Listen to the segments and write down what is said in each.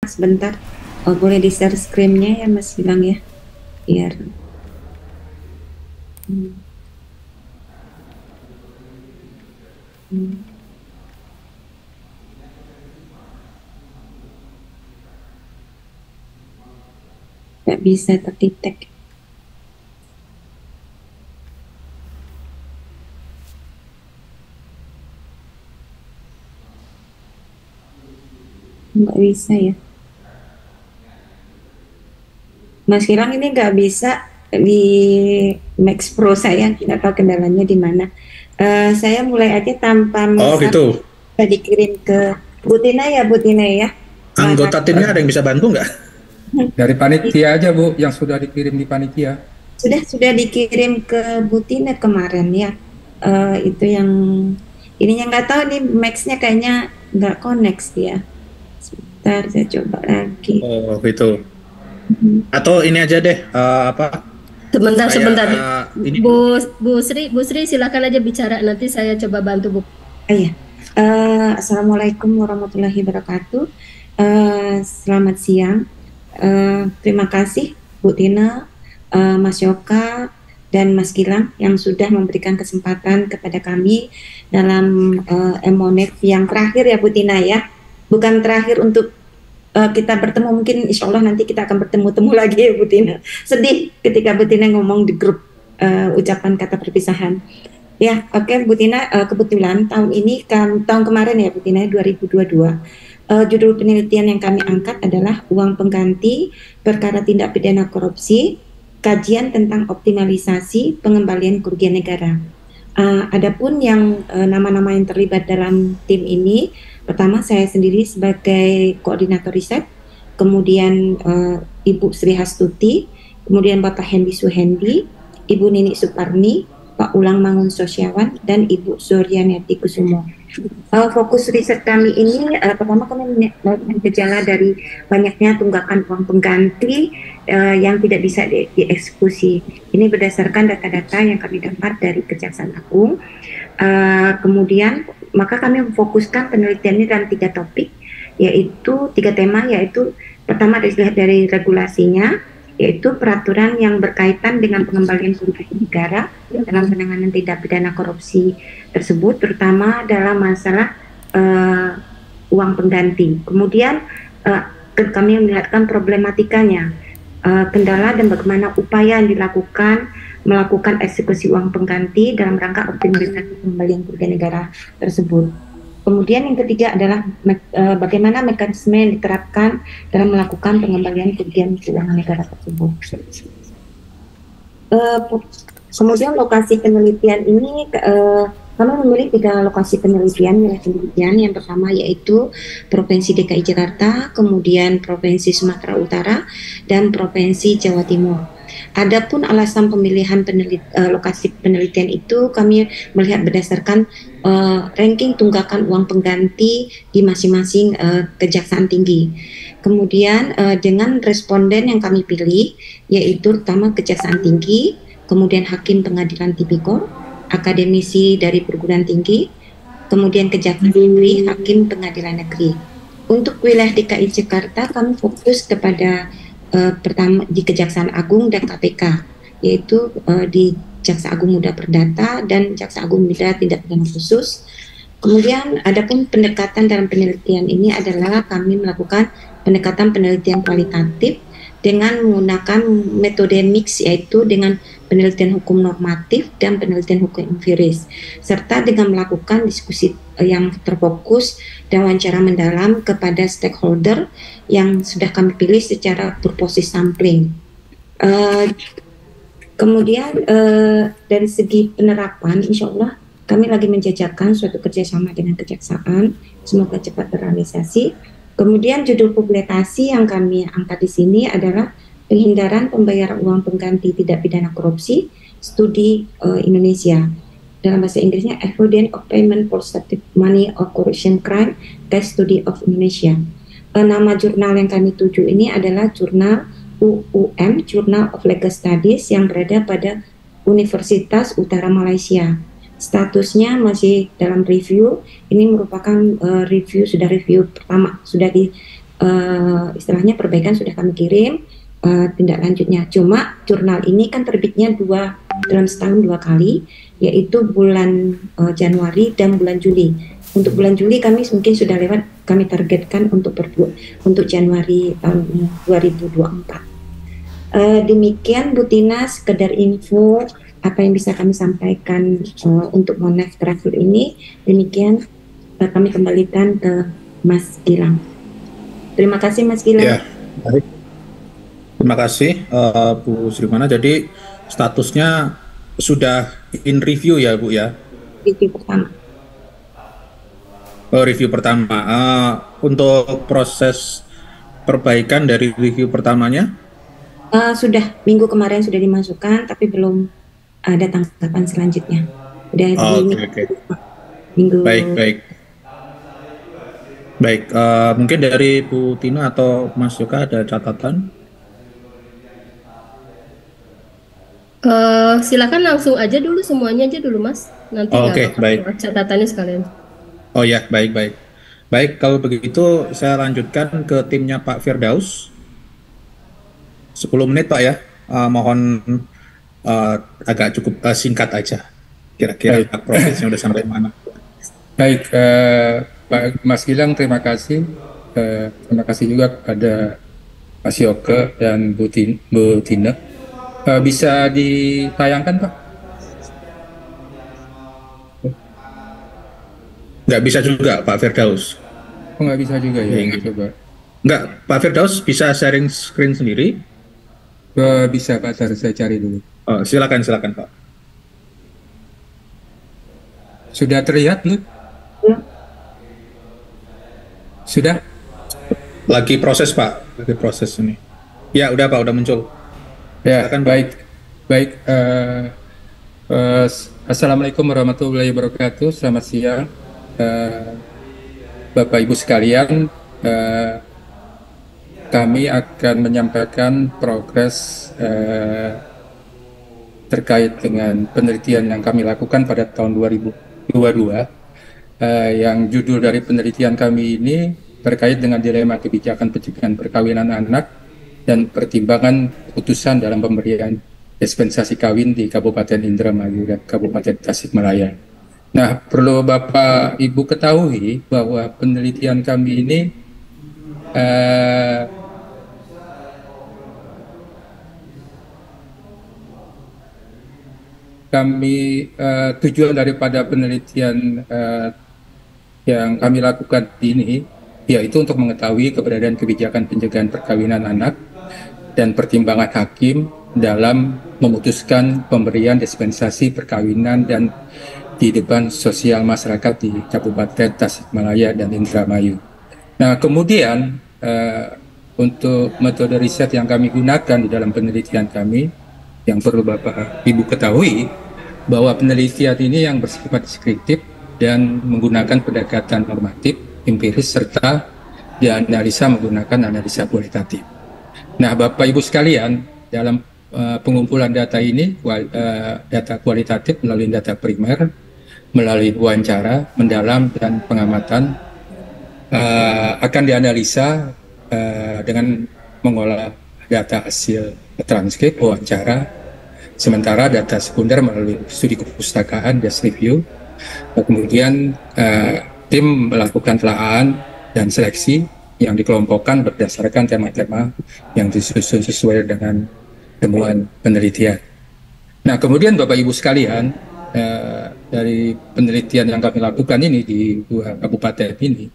Sebentar, boleh di-share screen-nya ya Mas Gilang ya, biar hmm, hmm, nggak bisa terdetek. Nggak bisa ya. Mas Gilang ini nggak bisa di Max Pro, saya nggak tahu kendalanya di mana. Saya mulai aja tanpa Oh Mas Ap, gitu. bisa dikirim ke Butina ya, Butina ya. Mas Ap, Anggota timnya ada yang bisa bantu nggak? Dari panitia aja Bu, yang sudah dikirim di panitia. sudah dikirim ke Butina kemarin ya. Itu yang ininya nggak tahu nih, Max-nya kayaknya nggak connect ya. Sebentar, saya coba lagi. Oh gitu. Hmm. Atau ini aja deh, apa? Sebentar, Saya sebentar. ini dulu. Bu Sri, silakan aja bicara. Nanti saya coba bantu Bu. Iya. Assalamualaikum warahmatullahi wabarakatuh. Selamat siang. Terima kasih Bu Tina, Mas Yoka, dan Mas Gilang yang sudah memberikan kesempatan kepada kami dalam Emonet yang terakhir ya Bu Tina ya. Bukan terakhir untuk kita bertemu, mungkin insya Allah nanti kita akan bertemu-temu lagi ya Bu Tina. Sedih ketika Bu Tina ngomong di grup ucapan kata perpisahan. Ya, oke Bu Tina, kebetulan tahun ini kan tahun kemarin ya Bu Tina 2022. Judul penelitian yang kami angkat adalah uang pengganti perkara tindak pidana korupsi, kajian tentang optimalisasi pengembalian kerugian negara. Adapun yang nama-nama yang terlibat dalam tim ini, pertama saya sendiri sebagai koordinator riset, kemudian Ibu Sri Hastuti, kemudian Bapak Hendi Suhendi, Ibu Nini Suparni, Pak Ulang Mangun Sosiawan, dan Ibu Suryaniati Kusumo. Fokus riset kami ini pertama kami melihat gejala dari banyaknya tunggakan uang pengganti yang tidak bisa dieksekusi. Ini berdasarkan data-data yang kami dapat dari Kejaksaan Agung. Kemudian maka kami memfokuskan penelitian ini dalam tiga topik, yaitu tiga tema, yaitu pertama dilihat dari regulasinya, yaitu peraturan yang berkaitan dengan pengembalian kerugian negara dalam penanganan tindak pidana korupsi tersebut, terutama dalam masalah uang pengganti. Kemudian kami melihatkan problematikanya, kendala dan bagaimana upaya yang dilakukan melakukan eksekusi uang pengganti dalam rangka optimalisasi pengembalian kerugian negara tersebut. Kemudian yang ketiga adalah bagaimana mekanisme yang diterapkan dalam melakukan pengembalian kerugian keuangan negara tersebut. Kemudian lokasi penelitian ini kami memilih tiga lokasi penelitian. Yang pertama yaitu Provinsi DKI Jakarta, kemudian Provinsi Sumatera Utara, dan Provinsi Jawa Timur. Adapun alasan pemilihan lokasi penelitian itu kami melihat berdasarkan ranking tunggakan uang pengganti di masing-masing kejaksaan tinggi. Kemudian dengan responden yang kami pilih yaitu pertama Kejaksaan Tinggi, kemudian Hakim Pengadilan Tipikor, akademisi dari perguruan tinggi, kemudian Kejaksaan Negeri, Hakim Pengadilan Negeri. Untuk wilayah DKI Jakarta kami fokus kepada pertama di Kejaksaan Agung dan KPK, yaitu di Jaksa Agung Muda Perdata dan Jaksa Agung Muda Tindak Pidana Khusus. Kemudian adapun pendekatan dalam penelitian ini adalah kami melakukan pendekatan penelitian kualitatif dengan menggunakan metode mix, yaitu dengan penelitian hukum normatif dan penelitian hukum empiris, serta dengan melakukan diskusi yang terfokus dan wawancara mendalam kepada stakeholder yang sudah kami pilih secara purposive sampling. Kemudian dari segi penerapan, insya Allah kami lagi menjajarkan suatu kerjasama dengan kejaksaan, semoga cepat terrealisasi. Kemudian judul publikasi yang kami angkat di sini adalah Penghindaran Pembayaran Uang Pengganti Tindak Pidana Korupsi, Studi Indonesia. Dalam bahasa Inggrisnya, Evidence of Payment for Static Money or Corruption Crime, Case Study of Indonesia. Nama jurnal yang kami tuju ini adalah jurnal UUM, Journal of Legal Studies, yang berada pada Universitas Utara Malaysia. Statusnya masih dalam review. Ini merupakan review pertama, sudah istilahnya perbaikan sudah kami kirim, tindak lanjutnya. Cuma jurnal ini kan terbitnya dalam setahun 2 kali, yaitu bulan Januari dan bulan Juli. Untuk bulan Juli kami mungkin sudah lewat, kami targetkan untuk untuk Januari tahun 2024. Demikian Bu Tina, sekedar info apa yang bisa kami sampaikan untuk Monef terakhir ini. Demikian kami kembalikan ke Mas Gilang. Terima kasih Mas Gilang. Ya, baik. Terima kasih Bu Srimana. Jadi statusnya sudah in review ya Bu ya? Review pertama. Oh, review pertama. Untuk proses perbaikan dari review pertamanya? Sudah, minggu kemarin sudah dimasukkan, tapi belum ada tanggapan selanjutnya. Udah Oke. Minggu. Baik. Mungkin dari Bu Tina atau Mas Yoka ada catatan? Silakan langsung aja dulu, semuanya aja dulu Mas. Nanti Oke, baik. catatannya sekalian. Oh ya, baik. Baik, kalau begitu saya lanjutkan ke timnya Pak Firdaus. 10 menit Pak ya. Mohon agak cukup singkat aja. Kira-kira prosesnya udah sampai mana? Baik, Pak Mas Gilang, terima kasih. Terima kasih juga kepada Mas Yoke dan Bu Tina. Bisa ditayangkan Pak? Nggak bisa juga Pak Firdaus. Oh, nggak bisa juga ya? Coba. Nggak, Pak Firdaus bisa sharing screen sendiri? Bisa Pak, saya cari dulu. Oh, silakan Pak. Sudah terlihat belum? Sudah? Lagi proses Pak, lagi proses ini. Ya udah Pak, udah muncul. Ya, Silakan, baik. Assalamualaikum warahmatullahi wabarakatuh. Selamat siang, Bapak Ibu sekalian. Kami akan menyampaikan progres terkait dengan penelitian yang kami lakukan pada tahun 2022. Yang judul dari penelitian kami ini terkait dengan dilema kebijakan pencegahan perkawinan anak dan pertimbangan putusan dalam pemberian dispensasi kawin di Kabupaten Indramayu dan Kabupaten Tasikmalaya. Nah, perlu Bapak Ibu ketahui bahwa penelitian kami ini tujuan daripada penelitian yang kami lakukan ini yaitu untuk mengetahui keberadaan kebijakan pencegahan perkawinan anak dan pertimbangan hakim dalam memutuskan pemberian dispensasi perkawinan dan kehidupan sosial masyarakat di Kabupaten Tasikmalaya dan Indramayu. Nah, kemudian untuk metode riset yang kami gunakan di dalam penelitian kami, yang perlu Bapak Ibu ketahui bahwa penelitian ini yang bersifat deskriptif dan menggunakan pendekatan normatif, empiris, serta dianalisa menggunakan analisa kualitatif. Nah, Bapak Ibu sekalian, dalam pengumpulan data ini, data kualitatif melalui data primer, melalui wawancara, mendalam, dan pengamatan, akan dianalisa dengan mengolah data hasil transkrip wawancara, sementara data sekunder melalui studi kepustakaan, desk review. Kemudian tim melakukan telaah dan seleksi yang dikelompokkan berdasarkan tema-tema yang disusun sesuai dengan temuan penelitian. Nah, kemudian Bapak Ibu sekalian, dari penelitian yang kami lakukan ini di 2 kabupaten ini,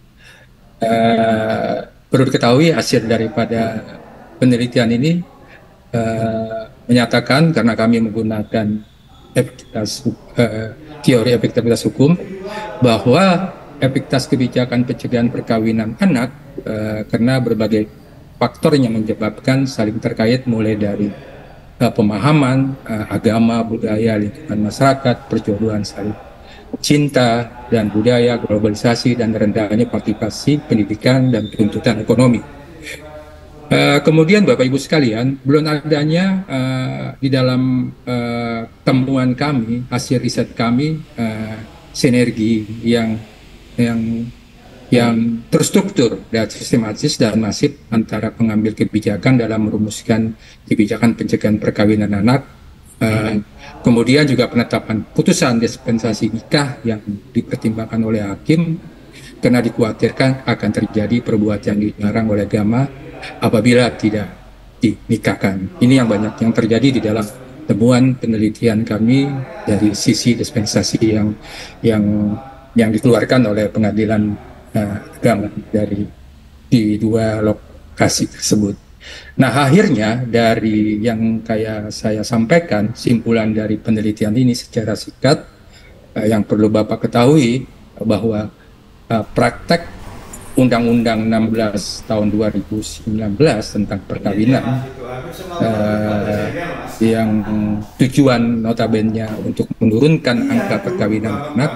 perlu diketahui hasil daripada penelitian ini menyatakan, karena kami menggunakan teori efektivitas hukum, bahwa efektivitas kebijakan pencegahan perkawinan anak karena berbagai faktor yang menyebabkan saling terkait, mulai dari pemahaman, agama, budaya, lingkungan masyarakat, perjodohan saling cinta dan budaya, globalisasi, dan rendahnya partisipasi pendidikan dan tuntutan ekonomi. Kemudian Bapak Ibu sekalian, belum adanya di dalam temuan kami, hasil riset kami, sinergi yang yang terstruktur dan sistematis dan masif antara pengambil kebijakan dalam merumuskan kebijakan pencegahan perkawinan anak, kemudian juga penetapan putusan dispensasi nikah yang dipertimbangkan oleh hakim karena dikhawatirkan akan terjadi perbuatan yang dilarang oleh agama apabila tidak dinikahkan. Ini yang banyak yang terjadi di dalam temuan penelitian kami dari sisi dispensasi yang dikeluarkan oleh pengadilan agama di dua lokasi tersebut. Nah, akhirnya dari yang kayak saya sampaikan, simpulan dari penelitian ini secara singkat, yang perlu Bapak ketahui bahwa praktek Undang-Undang 16 tahun 2019 tentang perkawinan yang tujuan notabene untuk menurunkan angka perkawinan anak,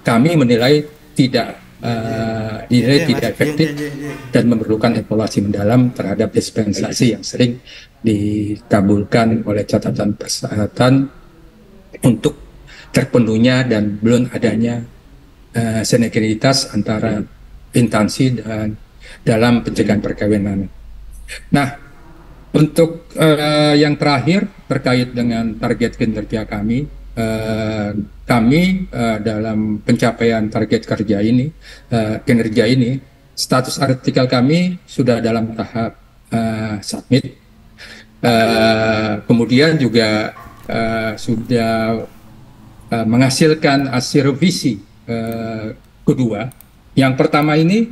kami menilai tidak efektif dan memerlukan evaluasi mendalam terhadap dispensasi yang sering dikabulkan oleh catatan persyaratan untuk terpenuhnya dan belum adanya sinergitas antara instansi dan dalam pencegahan perkawinan. Nah, untuk yang terakhir terkait dengan target kinerja kami, dalam pencapaian target kinerja ini, status artikel kami sudah dalam tahap submit. Kemudian juga sudah menghasilkan hasil revisi kedua. Yang pertama ini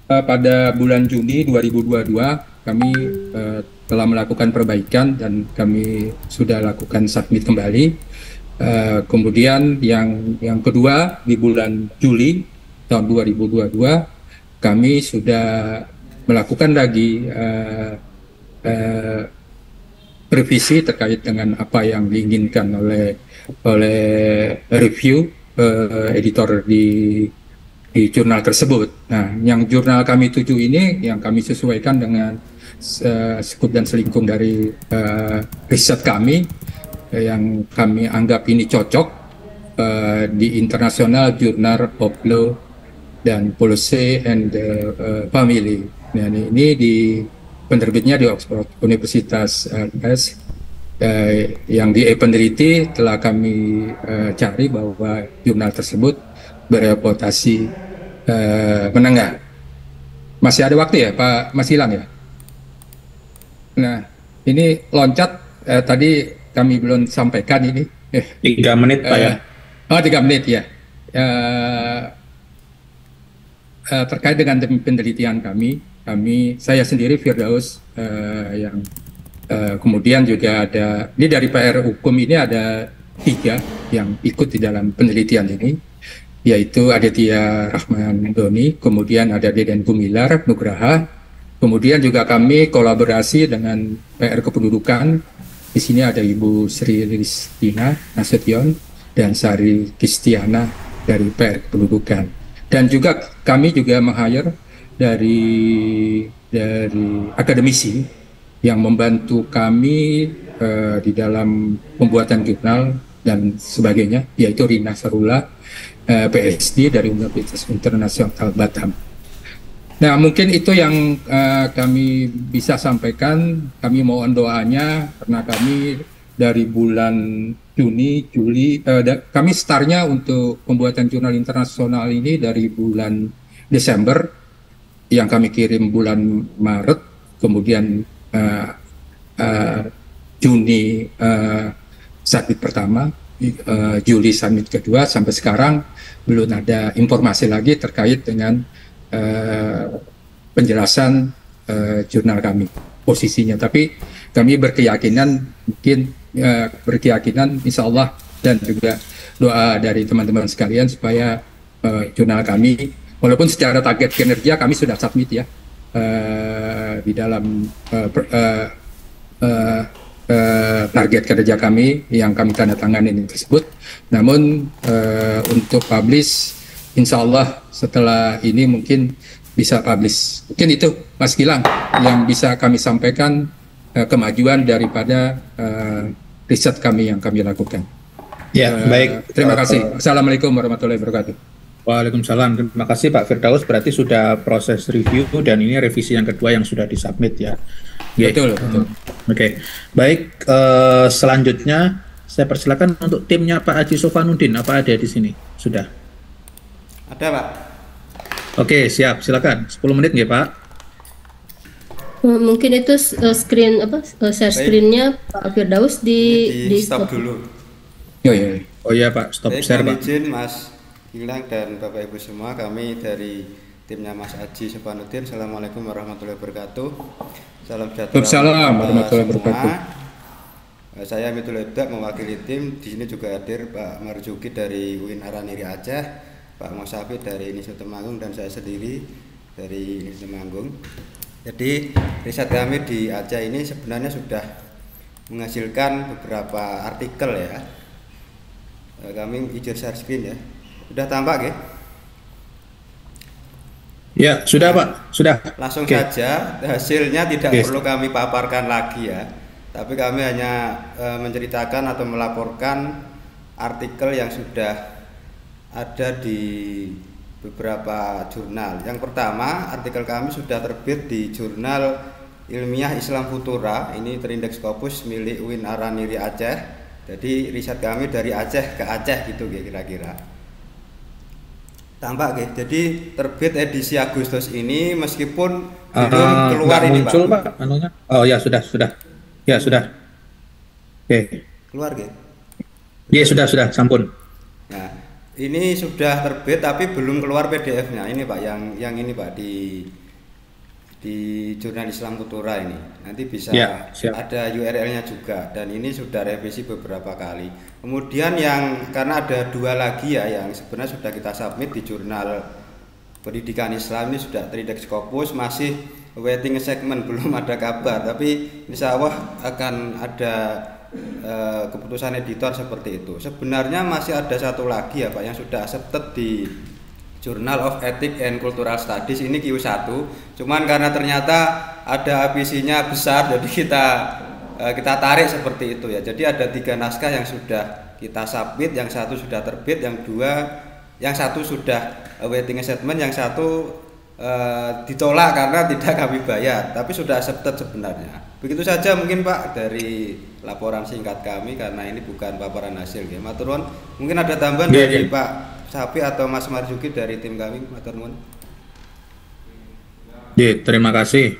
pada bulan Juni 2022 kami telah melakukan perbaikan dan kami sudah lakukan submit kembali. Kemudian yang kedua di bulan Juli tahun 2022 kami sudah melakukan lagi revisi terkait dengan apa yang diinginkan oleh review editor di jurnal tersebut. Nah, yang jurnal kami tuju ini yang kami sesuaikan dengan skup dan selingkung dari riset kami yang kami anggap ini cocok di International Journal of Law dan Policy and Family. Nah, ini di penerbitnya di Oxford Universitas yang di peneliti telah kami cari bahwa jurnal tersebut bereputasi menengah. Masih ada waktu ya Pak Masilang ya? Nah, ini loncat tadi kami belum sampaikan ini. 3 menit Pak ya? 3 menit ya. Terkait dengan penelitian saya sendiri Firdaus yang kemudian juga ada, ini dari PR Hukum ini ada 3 yang ikut di dalam penelitian ini, yaitu Aditya Rahman Doni, kemudian ada Deden Gumilar Nugraha, kemudian juga kami kolaborasi dengan PR Kependudukan. Di sini ada Ibu Sri Listina Nasution dan Sari Kristiana dari PR Kependudukan. Dan juga kami juga meng-hire dari akademisi yang membantu kami di dalam pembuatan jurnal dan sebagainya, yaitu Rina Sarula, PSD dari Universitas Internasional Batam. Nah, mungkin itu yang kami bisa sampaikan. Kami mohon doanya karena kami dari bulan Juni, Juli, kami startnya untuk pembuatan jurnal internasional ini dari bulan Desember, yang kami kirim bulan Maret, kemudian Juni submit pertama, Juli submit kedua, sampai sekarang belum ada informasi lagi terkait dengan penjelasan jurnal kami, posisinya. Tapi kami berkeyakinan insya Allah dan juga doa dari teman-teman sekalian supaya jurnal kami, walaupun secara target kinerja kami sudah submit ya di dalam target kerja kami yang kami tanda tangan ini tersebut. Namun untuk publish, insya Allah setelah ini mungkin bisa publish. Mungkin itu Mas Gilang yang bisa kami sampaikan kemajuan daripada riset kami yang kami lakukan. Ya, baik. Terima kasih. Assalamualaikum warahmatullahi wabarakatuh. Waalaikumsalam. Terima kasih Pak Firdaus. Berarti sudah proses review dan ini revisi yang kedua yang sudah disubmit ya. Betul, betul. Oke. Baik, selanjutnya saya persilakan untuk timnya Pak Haji Sofanuddin. Apa ada di sini? Sudah. Ada, Pak. Oke, siap. Silakan. 10 menit nggih, Pak. Mungkin itu screen apa share screen-nya Pak Firdaus di stop dulu. Oh iya Pak, stop Baik, share Pak. Izin Mas Gilang dan Bapak Ibu semua, kami dari timnya Mas Haji Sofanuddin. Assalamualaikum warahmatullahi wabarakatuh. Salam sejahtera. Waalaikumsalam warahmatullahi wabarakatuh. Saya Mitul Ebdak mewakili tim. Di sini juga hadir Pak Marzuki dari UIN Araniri Aceh, Pak Mosafi dari Universitas Temanggung, dan saya sendiri dari Universitas Temanggung. Jadi riset kami di Aceh ini sebenarnya sudah menghasilkan beberapa artikel ya. Kami izin share screen ya. Sudah tampak ya? Ya, sudah Pak, sudah. Langsung saja, hasilnya tidak perlu kami paparkan lagi ya. Tapi kami hanya menceritakan atau melaporkan artikel yang sudah ada di beberapa jurnal. Yang pertama, artikel kami sudah terbit di jurnal Ilmiah Islam Futura. Ini terindeks Scopus milik UIN Araniri Aceh. Jadi riset kami dari Aceh ke Aceh gitu kira-kira. Tampak ya. Jadi terbit edisi Agustus ini meskipun belum keluar ini muncul, Pak. Anunya. Oh ya sudah. Ya sudah. Oke. Keluar ya? Iya sudah, sampun. Nah, ini sudah terbit tapi belum keluar PDF-nya. Ini Pak, yang ini Pak di jurnal Islam Futura ini. Nanti bisa ada URL-nya juga, dan ini sudah revisi beberapa kali. Kemudian karena ada dua lagi ya yang sebenarnya sudah kita submit di jurnal Pendidikan Islam, ini sudah terindeks Scopus, masih waiting segment, belum ada kabar, tapi insya Allah akan ada keputusan editor seperti itu. Sebenarnya masih ada satu lagi ya Pak yang sudah accepted di Journal of Ethics and Cultural Studies, ini Q1, cuman karena ternyata ada ABC-nya besar, jadi kita tarik seperti itu ya. Jadi ada 3 naskah yang sudah kita submit, yang satu sudah terbit, yang satu sudah waiting statement, yang satu ditolak karena tidak kami bayar, tapi sudah accepted sebenarnya. Begitu saja mungkin Pak dari laporan singkat kami, karena ini bukan paparan hasil ya. Matur nuwun. Mungkin ada tambahan dari Pak Sapi atau Mas Marzuki dari tim kami. Matur nuwun. Terima kasih.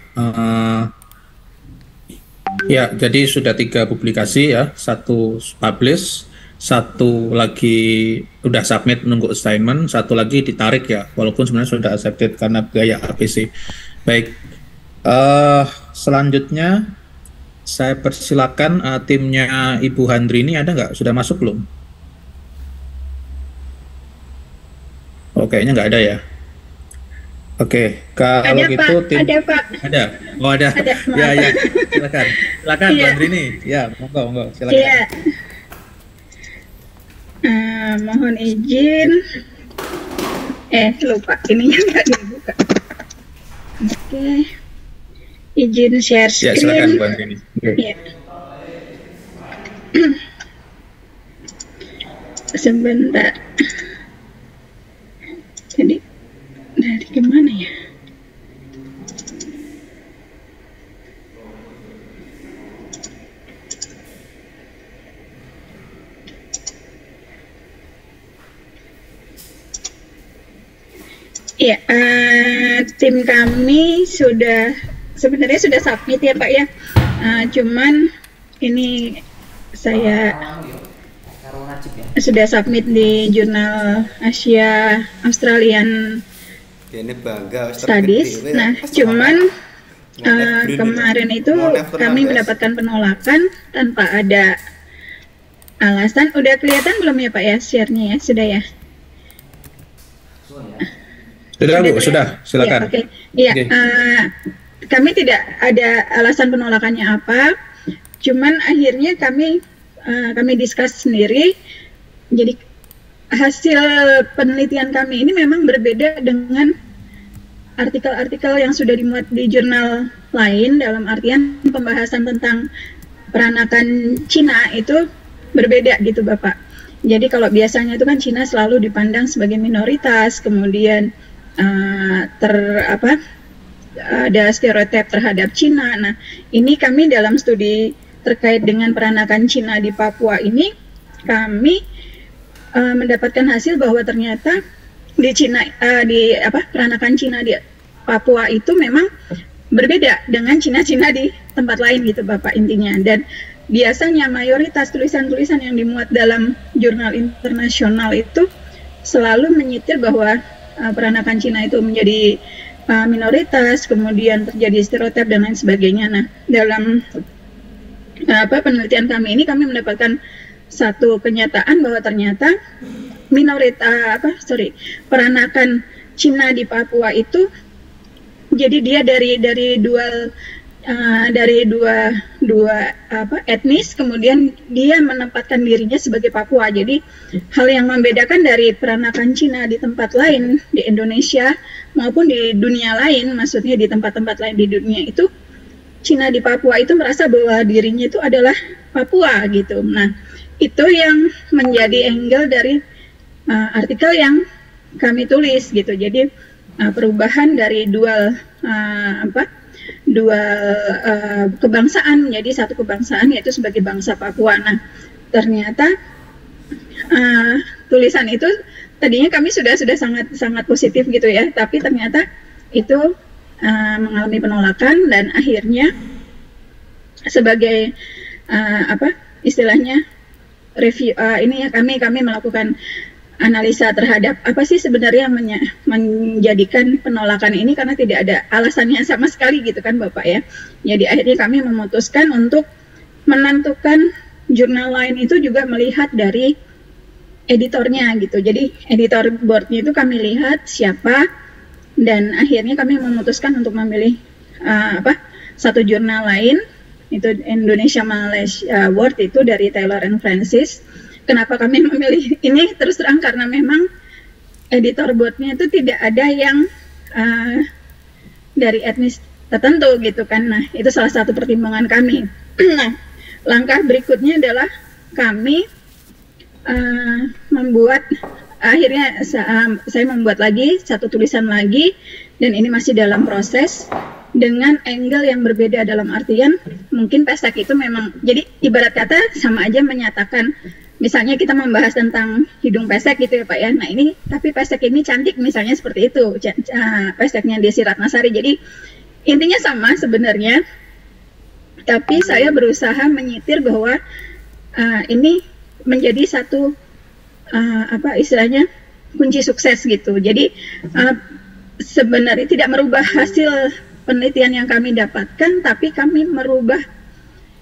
Ya, jadi sudah 3 publikasi ya, 1 publish, 1 lagi udah submit menunggu assignment, 1 lagi ditarik ya, walaupun sebenarnya sudah accepted karena gaya ABC. Baik, selanjutnya saya persilakan timnya Ibu Handrini, ada nggak? Sudah masuk belum? Oh, kayaknya nggak ada ya. Oke, kalau ada, gitu Pak. tim ada Pak. Ada. Oh ada. Ya, silakan Bu Andrini. Ya, monggo silakan. Iya. Mohon izin. Lupa ininya nggak dibuka. Oke. Izin share screen. Ya, silakan Bu Andrini. Ya. Sebentar. Jadi dari kemana ya? Ya, tim kami sebenarnya sudah submit ya Pak ya. Cuman ini saya sudah submit di jurnal Asia Australian Studies. Nah, cuman kemarin itu kami mendapatkan penolakan tanpa ada alasan. Udah kelihatan belum ya Pak ya share-nya ya? Sudah ya? Sudah Bu, sudah. Silakan. Iya, kami tidak ada alasan penolakannya apa. Cuman akhirnya kami discuss sendiri. Jadi hasil penelitian kami ini memang berbeda dengan artikel-artikel yang sudah dimuat di jurnal lain, dalam artian pembahasan tentang peranakan Cina itu berbeda gitu Bapak. Jadi kalau biasanya itu kan Cina selalu dipandang sebagai minoritas, kemudian ada stereotip terhadap Cina. Nah, ini kami dalam studi terkait dengan peranakan Cina di Papua ini, kami mendapatkan hasil bahwa ternyata di Cina, peranakan Cina di Papua itu memang berbeda dengan Cina-Cina di tempat lain gitu Bapak intinya. Dan biasanya mayoritas tulisan-tulisan yang dimuat dalam jurnal internasional itu selalu menyitir bahwa peranakan Cina itu menjadi minoritas, kemudian terjadi stereotip dan lain sebagainya. Nah, dalam penelitian kami ini kami mendapatkan satu kenyataan bahwa ternyata peranakan Cina di Papua itu jadi dia dari dua etnis, kemudian dia menempatkan dirinya sebagai Papua. Jadi hal yang membedakan dari peranakan Cina di tempat lain di Indonesia maupun di dunia lain, maksudnya di tempat-tempat lain di dunia itu, Cina di Papua itu merasa bahwa dirinya itu adalah Papua gitu. Nah, itu yang menjadi angle dari artikel yang kami tulis gitu. Jadi perubahan dari dual kebangsaan menjadi satu kebangsaan, yaitu sebagai bangsa Papua. Nah, ternyata tulisan itu tadinya kami sudah sangat positif gitu ya, tapi ternyata itu mengalami penolakan dan akhirnya sebagai istilahnya review ini ya, kami melakukan analisa terhadap apa sih sebenarnya menjadikan penolakan ini, karena tidak ada alasannya sama sekali gitu kan Bapak ya. Jadi akhirnya kami memutuskan untuk menentukan jurnal lain itu juga melihat dari editornya gitu. Jadi editor boardnya itu kami lihat siapa, dan akhirnya kami memutuskan untuk memilih satu jurnal lain, itu Indonesia Malaysia World, itu dari Taylor and Francis. Kenapa kami memilih ini? Terus terang karena memang editor boardnya itu tidak ada yang dari etnis tertentu gitu kan. Nah, itu salah satu pertimbangan kami. Nah, langkah berikutnya adalah kami akhirnya saya membuat lagi satu tulisan lagi, dan ini masih dalam proses dengan angle yang berbeda, dalam artian mungkin pesek itu memang, jadi ibarat kata sama aja menyatakan, misalnya kita membahas tentang hidung pesek gitu ya Pak ya. Nah ini, tapi pesek ini cantik misalnya seperti itu, peseknya Desi Ratnasari. Jadi intinya sama sebenarnya, tapi saya berusaha menyitir bahwa ini menjadi satu istilahnya kunci sukses gitu. Jadi sebenarnya tidak merubah hasil penelitian yang kami dapatkan, tapi kami merubah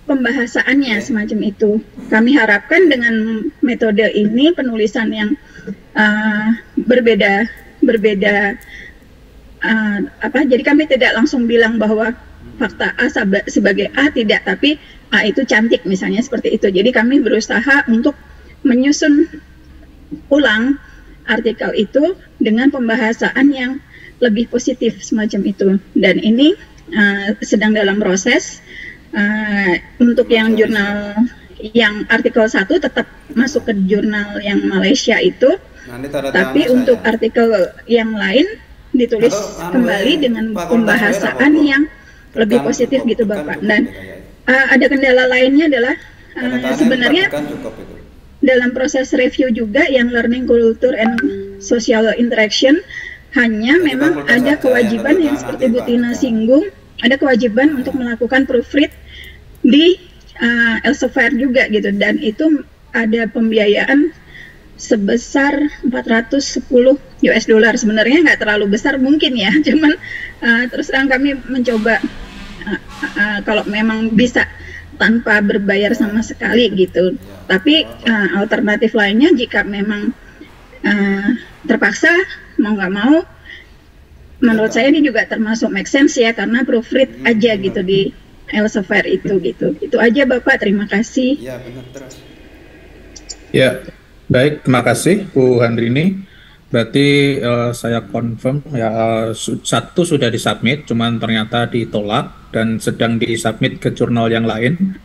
pembahasaannya semacam itu. Kami harapkan dengan metode ini, penulisan yang berbeda, jadi kami tidak langsung bilang bahwa fakta A sebagai A, tidak, tapi A itu cantik misalnya seperti itu. Jadi kami berusaha untuk menyusun ulang artikel itu dengan pembahasan yang lebih positif semacam itu, dan ini sedang dalam proses. Untuk yang jurnal yang artikel 1 tetap masuk ke jurnal yang Malaysia itu, tapi untuk artikel yang lain ditulis kembali dengan pembahasan yang lebih positif gitu Bapak. Dan ada kendala lainnya adalah sebenarnya dalam proses review juga yang learning culture and social interaction, hanya memang ada kewajiban yang seperti Bu Tina singgung, ada kewajiban untuk melakukan proofread di Elsevier juga gitu, dan itu ada pembiayaan sebesar 410 US dollar. Sebenarnya nggak terlalu besar mungkin ya, cuman terus terang kami mencoba kalau memang bisa tanpa berbayar sama sekali gitu. Tapi alternatif lainnya jika memang terpaksa mau nggak mau, menurut saya ini juga termasuk make sense ya, karena proofread aja gitu di Elsevier itu gitu. Itu aja Bapak, terima kasih. Ya benar, terus. Ya, baik, terima kasih Bu Handrini. Berarti saya confirm ya, satu sudah disubmit, cuman ternyata ditolak dan sedang disubmit ke jurnal yang lain.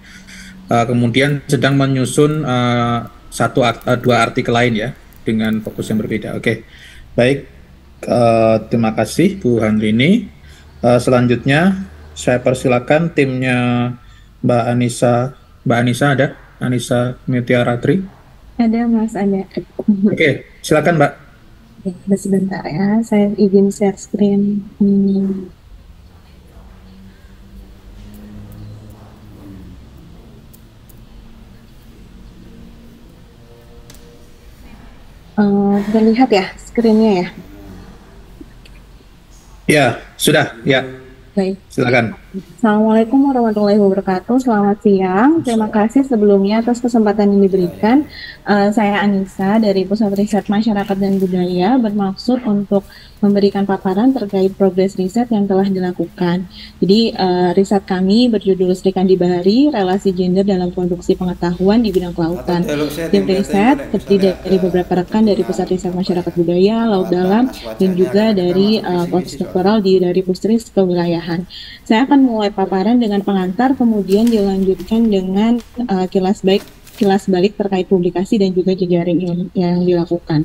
Kemudian sedang menyusun dua artikel lain ya, dengan fokus yang berbeda. Oke, baik. Terima kasih Bu Handrini. Selanjutnya saya persilakan timnya Mbak Anissa. Mbak Anissa ada? Anissa Mutiaratri? Ada Mas, ada. Oke, silakan Mbak. Sebentar ya, saya izin share screen. Terlihat ya screen-nya ya? Ya, sudah. Ya. Baik. Silakan. Assalamualaikum warahmatullahi wabarakatuh. Selamat siang. Terima kasih sebelumnya atas kesempatan yang diberikan. Saya Anissa dari Pusat Riset Masyarakat dan Budaya, bermaksud untuk memberikan paparan terkait progres riset yang telah dilakukan. Jadi riset kami berjudul Sri Kandi Bahari, Relasi Gender dalam Produksi Pengetahuan di Bidang Kelautan. Tim riset terdiri dari beberapa rekan dari Pusat Riset Masyarakat Budaya, Laut Dalam, dan juga dari postdoktoral dari Pusris Kewilayahan. Saya akan mulai paparan dengan pengantar, kemudian dilanjutkan dengan kilas balik terkait publikasi dan juga jejaring yang dilakukan.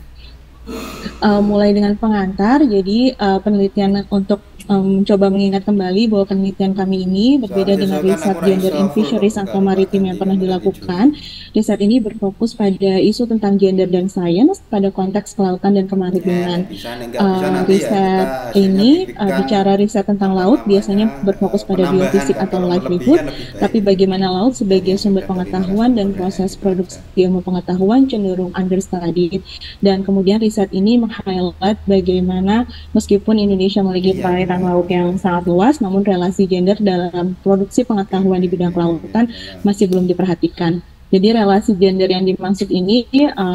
Mulai dengan pengantar, jadi penelitian untuk mencoba mengingat kembali bahwa penelitian kami ini berbeda dengan riset gender in fisheries atau maritim yang pernah dilakukan. Riset ini berfokus pada isu tentang gender dan sains pada konteks kelautan dan kemaritiman. Riset ini bicara riset tentang laut biasanya berfokus pada biofisik atau livelihood, tapi bagaimana laut sebagai sumber pengetahuan dan proses produksi ilmu pengetahuan cenderung understudied. Dan kemudian riset ini meng-highlight bagaimana meskipun Indonesia memiliki perairan laut yang sangat luas, namun relasi gender dalam produksi pengetahuan di bidang kelautan masih belum diperhatikan. Jadi relasi gender yang dimaksud ini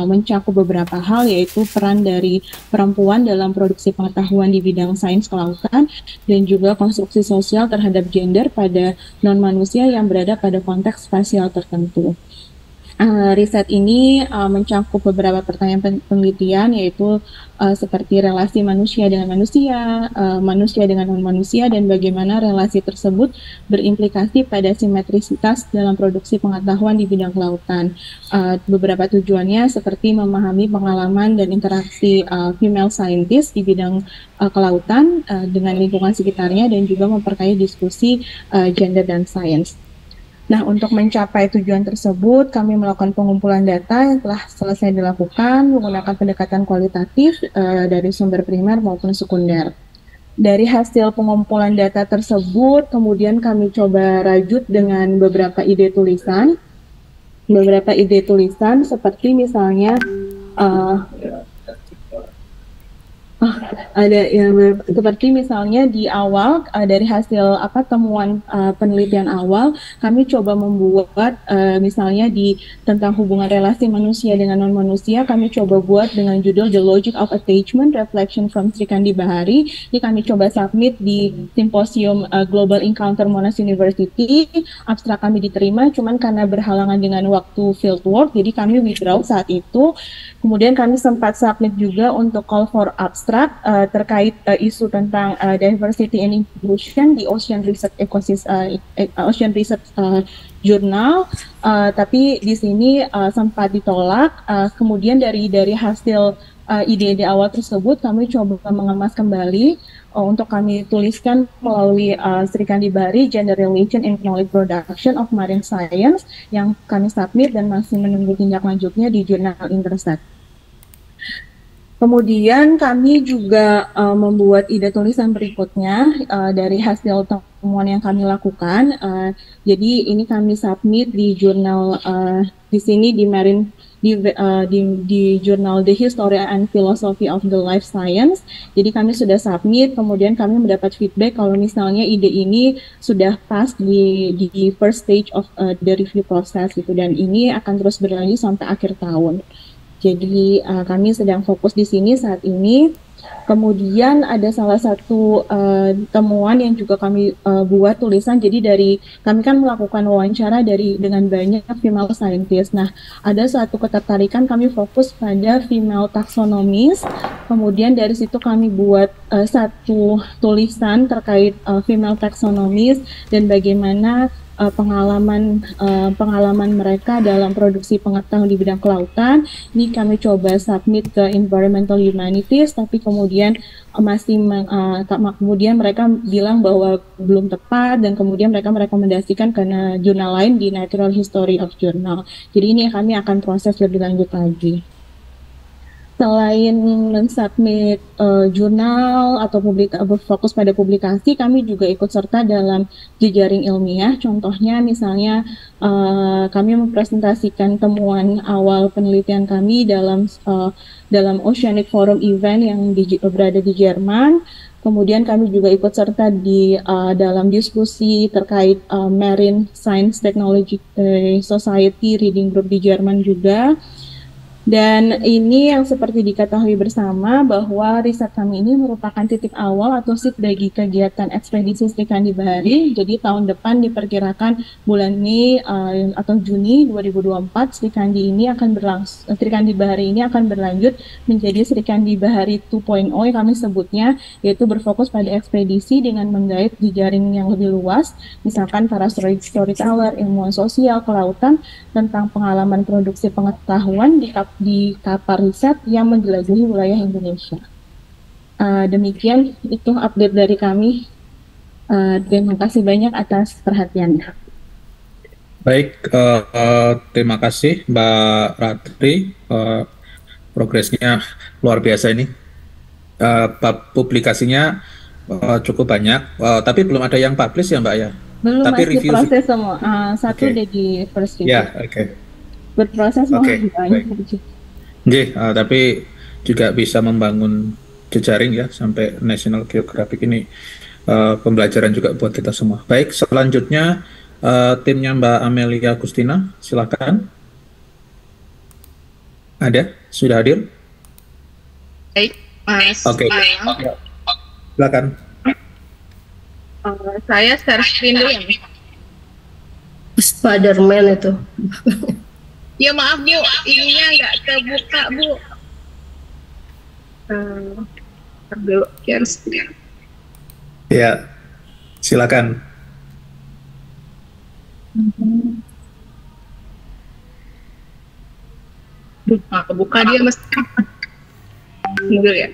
mencakup beberapa hal, yaitu peran dari perempuan dalam produksi pengetahuan di bidang sains kelautan dan juga konstruksi sosial terhadap gender pada non-manusia yang berada pada konteks spasial tertentu. Riset ini mencakup beberapa pertanyaan penelitian, yaitu seperti relasi manusia dengan manusia, manusia dengan non-manusia, dan bagaimana relasi tersebut berimplikasi pada simetrisitas dalam produksi pengetahuan di bidang kelautan. Beberapa tujuannya seperti memahami pengalaman dan interaksi female scientist di bidang kelautan dengan lingkungan sekitarnya, dan juga memperkaya diskusi gender dan sains. Nah, untuk mencapai tujuan tersebut, kami melakukan pengumpulan data yang telah selesai dilakukan menggunakan pendekatan kualitatif dari sumber primer maupun sekunder. Dari hasil pengumpulan data tersebut, kemudian kami coba rajut dengan beberapa ide tulisan. Seperti misalnya ada yang seperti misalnya di awal dari hasil temuan penelitian awal, kami coba membuat misalnya tentang hubungan relasi manusia dengan non manusia, kami coba buat dengan judul The Logic of Attachment Reflection from Sri Kandi Bahari. Ini kami coba submit di Simposium Global Encounter Monash University. Abstrak kami diterima, cuman karena berhalangan dengan waktu fieldwork, jadi kami withdraw saat itu. Kemudian kami sempat submit juga untuk call for abstract terkait isu tentang diversity and inclusion di Ocean Research Journal, tapi di sini sempat ditolak. Kemudian dari hasil ide-ide awal tersebut, kami coba mengemas kembali untuk kami tuliskan melalui Sri Kandi Bahari Gender Relation and Knowledge Production of Marine Science yang kami submit dan masih menunggu tindak lanjutnya di jurnal Intercept. Kemudian kami juga membuat ide tulisan berikutnya dari hasil temuan yang kami lakukan. Jadi ini kami submit di jurnal di sini di Marine di jurnal The History and Philosophy of the Life Science. Jadi kami sudah submit, kemudian kami mendapat feedback kalau misalnya ide ini sudah pas di first stage of the review process gitu, dan ini akan terus berlanjut sampai akhir tahun. Jadi kami sedang fokus di sini saat ini. Kemudian ada salah satu temuan yang juga kami buat tulisan. Jadi kami kan melakukan wawancara dengan banyak female scientist. Nah, ada satu ketertarikan kami fokus pada female taxonomies. Kemudian dari situ kami buat satu tulisan terkait female taxonomies dan bagaimana pengalaman mereka dalam produksi pengetahuan di bidang kelautan. Ini kami coba submit ke Environmental Humanities, tapi kemudian kemudian mereka bilang bahwa belum tepat, dan kemudian mereka merekomendasikan karena jurnal lain di Natural History of Journal. Jadi ini kami akan proses lebih lanjut lagi. Selain mensubmit jurnal atau berfokus pada publikasi, kami juga ikut serta dalam jejaring ilmiah. Contohnya misalnya kami mempresentasikan temuan awal penelitian kami dalam Oceanic Forum event yang berada di Jerman. Kemudian kami juga ikut serta di dalam diskusi terkait Marine Science Technology Society Reading Group di Jerman juga. Dan ini yang seperti diketahui bersama bahwa riset kami ini merupakan titik awal atau seed bagi kegiatan ekspedisi Sri Kandi Bahari. Jadi tahun depan diperkirakan bulan Mei atau Juni 2024 Sri Kandi Bahari ini akan berlanjut menjadi Sri Kandi Bahari 2.0 yang kami sebutnya, yaitu berfokus pada ekspedisi dengan menggait jejaring yang lebih luas, misalkan para storyteller, ilmuwan sosial, kelautan, tentang pengalaman produksi pengetahuan di kapal riset yang menjelajahi wilayah Indonesia. Demikian itu update dari kami. Terima kasih banyak atas perhatiannya. Baik, terima kasih Mbak Ratri. Progresnya luar biasa ini. Publikasinya cukup banyak, tapi belum ada yang publish ya Mbak ya? Belum, tapi masih review proses semua. Satu udah di first review. Ya, oke. Berproses mau banyak. Tapi juga bisa membangun jejaring ya sampai National Geographic ini, pembelajaran juga buat kita semua. Baik, selanjutnya timnya Mbak Amelia Agustina, silakan. Ada? Sudah hadir? Baik, Mas. Oke. Silakan. Saya share screen dulu ya, Mas. Spiderman itu. Ya maaf Bu, ininya nggak kebuka Bu. Terblokir screen. Ya, silakan. Kebuka dia Mas. Tunggu ya.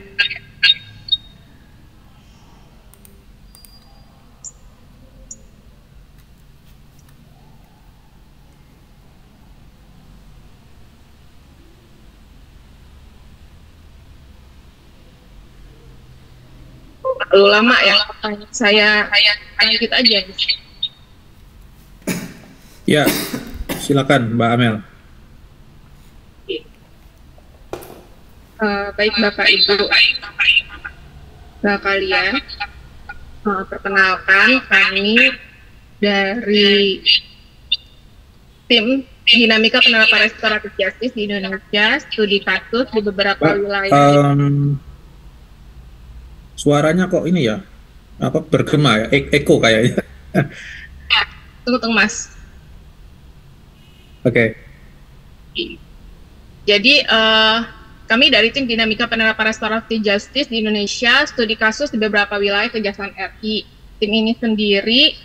Terlalu lama ya, saya lanjut aja. Ya, silakan Mbak Amel. Baik Bapak Ibu, kalian, perkenalkan kami dari tim Dinamika Penerapan Restoratif Justice di Indonesia, studi kasus di beberapa wilayah. Suaranya kok ini ya, bergema ya, eko kayaknya. Tunggu Mas. Oke. Jadi kami dari tim Dinamika Penerapan Restoratif Justice di Indonesia, studi kasus di beberapa wilayah Kejaksaan RI. Tim ini sendiri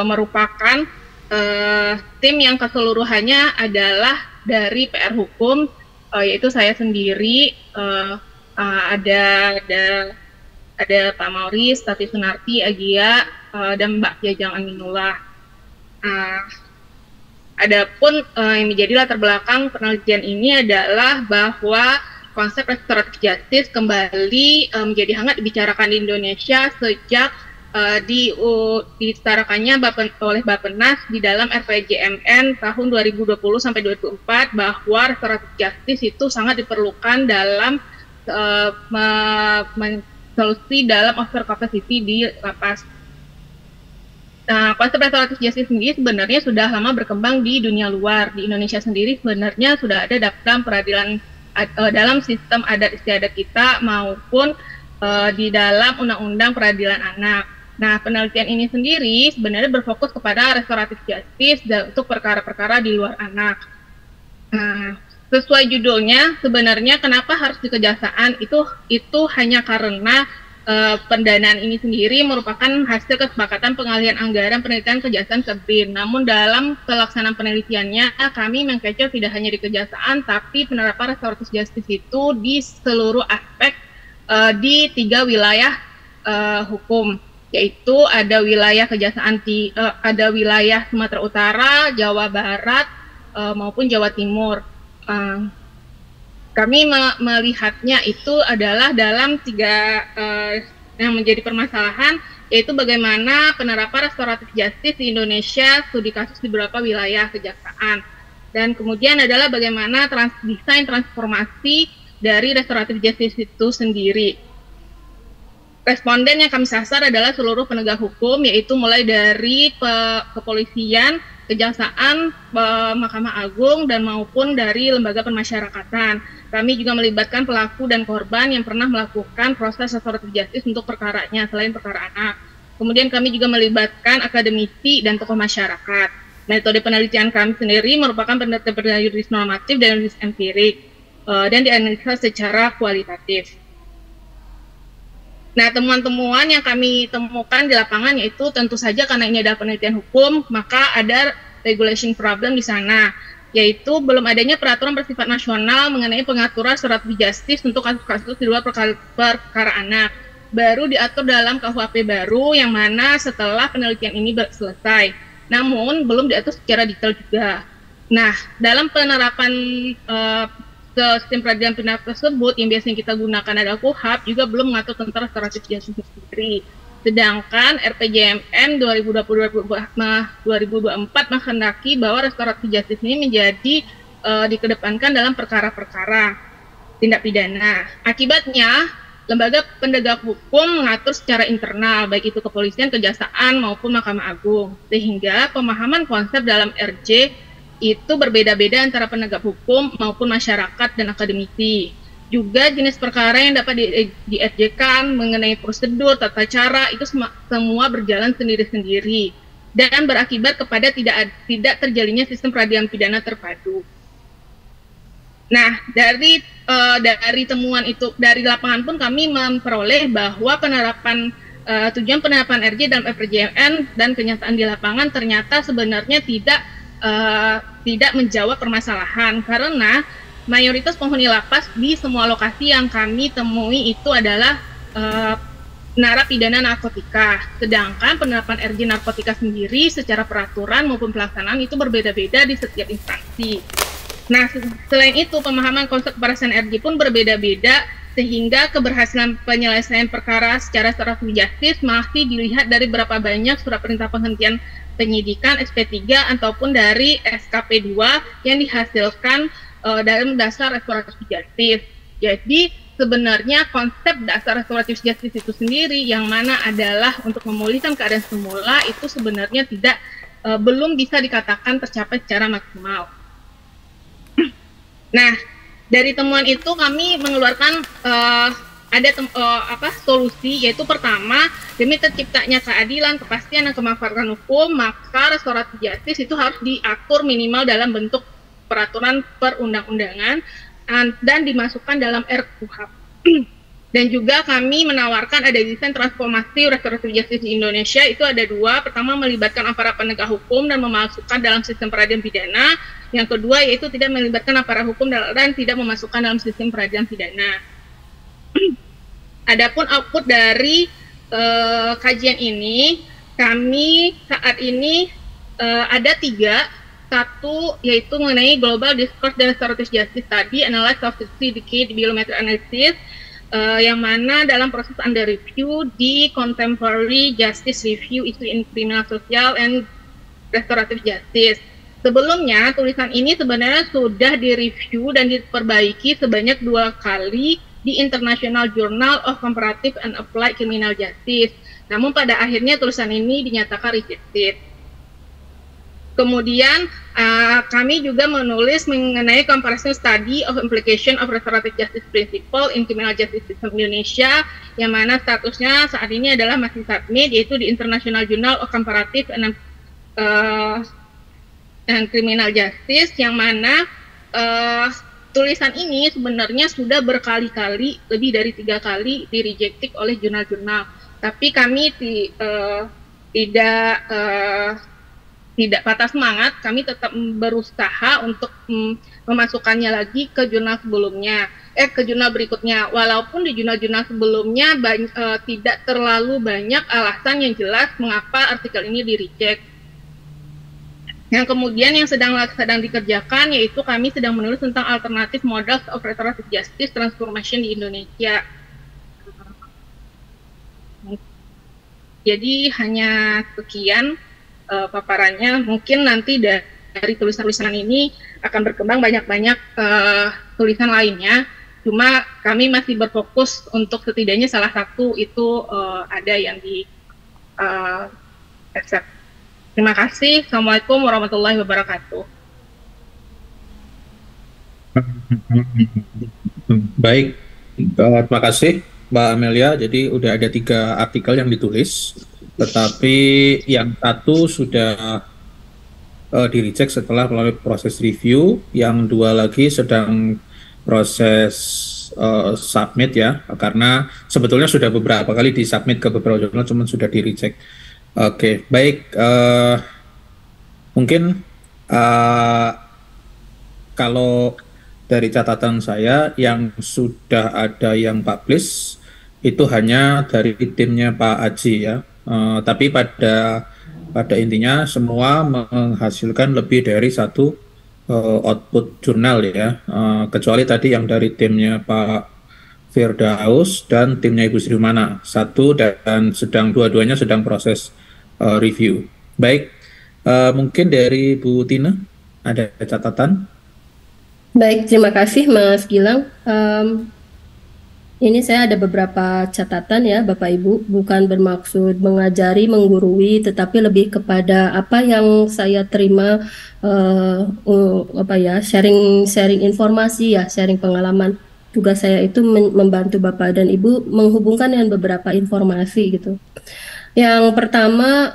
merupakan tim yang keseluruhannya adalah dari PR Hukum, yaitu saya sendiri, ada Pak Mauris, Tati Sunarti, Agia, dan Mbak Jajang Aminullah. Adapun yang menjadi latar belakang penelitian ini adalah bahwa konsep restoratif justice kembali menjadi hangat dibicarakan di Indonesia sejak disetarakannya oleh Bappenas di dalam RPJMN tahun 2020 sampai 2024 bahwa restoratif justice itu sangat diperlukan dalam solusi dalam over capacity di lapas. Nah, konsep restoratif justice sendiri sebenarnya sudah lama berkembang di dunia luar. Di Indonesia sendiri sebenarnya sudah ada dalam peradilan dalam sistem adat istiadat kita maupun di dalam undang-undang peradilan anak. Nah, penelitian ini sendiri sebenarnya berfokus kepada restoratif justice untuk perkara-perkara di luar anak. Sesuai judulnya, sebenarnya kenapa harus di kejaksaan itu hanya karena pendanaan ini sendiri merupakan hasil kesepakatan pengalihan anggaran penelitian Kejaksaan ke BRIN. Namun dalam pelaksanaan penelitiannya kami mengkecoh tidak hanya di Kejaksaan tapi penerapan restoratif justice itu di seluruh aspek di 3 wilayah hukum, yaitu ada wilayah Kejaksaan ada wilayah Sumatera Utara, Jawa Barat maupun Jawa Timur. Kami melihatnya itu adalah dalam 3 yang menjadi permasalahan, yaitu bagaimana penerapan restoratif justice di Indonesia studi kasus di beberapa wilayah kejaksaan. Dan kemudian adalah bagaimana desain transformasi dari restoratif justice itu sendiri. Responden yang kami sasar adalah seluruh penegak hukum, yaitu mulai dari kepolisian, kejaksaan, Mahkamah Agung, dan maupun dari lembaga pemasyarakatan. Kami juga melibatkan pelaku dan korban yang pernah melakukan proses restoratif justice untuk perkaranya selain perkara anak. Kemudian kami juga melibatkan akademisi dan tokoh masyarakat. Metode penelitian kami sendiri merupakan penelitian yuridis normatif dan yuridis empirik dan dianalisa secara kualitatif. Nah, temuan-temuan yang kami temukan di lapangan yaitu tentu saja karena ini adalah penelitian hukum, maka ada regulation problem di sana, yaitu belum adanya peraturan bersifat nasional mengenai pengaturan restoratif justice untuk kasus-kasus di luar perkara anak. Baru diatur dalam KUHP baru yang mana setelah penelitian ini selesai. Namun belum diatur secara detail juga. Nah, dalam penerapan sistem peradilan pidana tersebut yang biasanya kita gunakan adalah KUHP juga belum mengatur tentang restoratif justice sendiri. Sedangkan RPJMN 2024 menghendaki bahwa restoratif justice ini menjadi dikedepankan dalam perkara-perkara tindak pidana. Akibatnya, lembaga penegak hukum mengatur secara internal, baik itu kepolisian, kejaksaan, maupun Mahkamah Agung. Sehingga pemahaman konsep dalam RJ itu berbeda-beda antara penegak hukum maupun masyarakat dan akademisi. Juga jenis perkara yang dapat di-RJ-kan mengenai prosedur, tata cara, itu semua berjalan sendiri-sendiri dan berakibat kepada tidak terjalinnya sistem peradilan pidana terpadu. Nah, dari temuan itu, dari lapangan pun kami memperoleh bahwa tujuan penerapan RJ dalam RPJMN dan kenyataan di lapangan ternyata sebenarnya tidak menjawab permasalahan, karena mayoritas penghuni lapas di semua lokasi yang kami temui itu adalah narapidana narkotika. Sedangkan penerapan RJ narkotika sendiri secara peraturan maupun pelaksanaan itu berbeda-beda di setiap instansi. Nah, selain itu pemahaman konsep keparasan RJ pun berbeda-beda, sehingga keberhasilan penyelesaian perkara secara restoratif justice masih dilihat dari berapa banyak surat perintah penghentian penyidikan SP3 ataupun dari SKP2 yang dihasilkan dalam dasar restoratif justice. Jadi sebenarnya konsep dasar restoratif justice itu sendiri yang mana adalah untuk memulihkan keadaan semula itu sebenarnya belum bisa dikatakan tercapai secara maksimal. Nah, dari temuan itu kami mengeluarkan solusi, yaitu pertama, demi terciptanya keadilan, kepastian, dan kemanfaatan hukum, maka restoratif justice itu harus diatur minimal dalam bentuk peraturan perundang-undangan dan dimasukkan dalam RKUHP. Dan juga kami menawarkan ada desain transformasi restoratif justice di Indonesia, itu ada 2. Pertama, melibatkan aparat penegak hukum dan memasukkan dalam sistem peradilan pidana. Yang kedua, yaitu tidak melibatkan aparat hukum dan tidak memasukkan dalam sistem peradilan pidana. Adapun output dari kajian ini, kami saat ini ada 3. Satu, yaitu mengenai global discourse dan restorative justice tadi, analysis of the decade biometric analysis, yang mana dalam proses under review di Contemporary Justice Review isu in Criminal Social and Restorative Justice. Sebelumnya, tulisan ini sebenarnya sudah direview dan diperbaiki sebanyak 2 kali di International Journal of Comparative and Applied Criminal Justice. Namun pada akhirnya tulisan ini dinyatakan rejected. Kemudian kami juga menulis mengenai comparison study of implication of restorative justice principle in criminal justice system Indonesia, yang mana statusnya saat ini adalah masih submit, yaitu di International Journal of Comparative and Criminal Justice, yang mana tulisan ini sebenarnya sudah berkali-kali, lebih dari 3 kali di-rejected oleh jurnal-jurnal. Tapi kami tidak patah semangat, kami tetap berusaha untuk memasukkannya lagi ke jurnal sebelumnya, ke jurnal berikutnya. Walaupun di jurnal-jurnal sebelumnya tidak terlalu banyak alasan yang jelas mengapa artikel ini di-reject. Yang kemudian yang sedang dikerjakan yaitu kami sedang menulis tentang alternatif models of restorative justice transformation di Indonesia. Jadi hanya sekian paparannya. Mungkin nanti dari tulisan-tulisan ini akan berkembang banyak-banyak tulisan lainnya. Cuma kami masih berfokus untuk setidaknya salah satu itu ada yang di accept. Terima kasih. Assalamualaikum warahmatullahi wabarakatuh. Baik, terima kasih Mbak Amelia. Jadi udah ada 3 artikel yang ditulis, tetapi yang satu sudah di-reject setelah melalui proses review, yang 2 lagi sedang proses submit ya, karena sebetulnya sudah beberapa kali disubmit ke beberapa jurnal, cuman sudah di-reject. Oke, baik. Mungkin kalau dari catatan saya yang sudah ada yang publish itu hanya dari timnya Pak Aji ya. Tapi pada intinya semua menghasilkan lebih dari 1 output jurnal ya. Kecuali tadi yang dari timnya Pak Firdaus dan timnya Ibu Sri Rumana. 1 dan sedang dua-duanya sedang proses review. Baik, mungkin dari Bu Tina ada catatan? Baik, terima kasih Mas Gilang. Ini saya ada beberapa catatan ya Bapak Ibu, bukan bermaksud mengajari, menggurui, tetapi lebih kepada apa yang saya terima, sharing informasi ya, sharing pengalaman. Tugas saya itu membantu Bapak dan Ibu menghubungkan dengan beberapa informasi gitu. Yang pertama,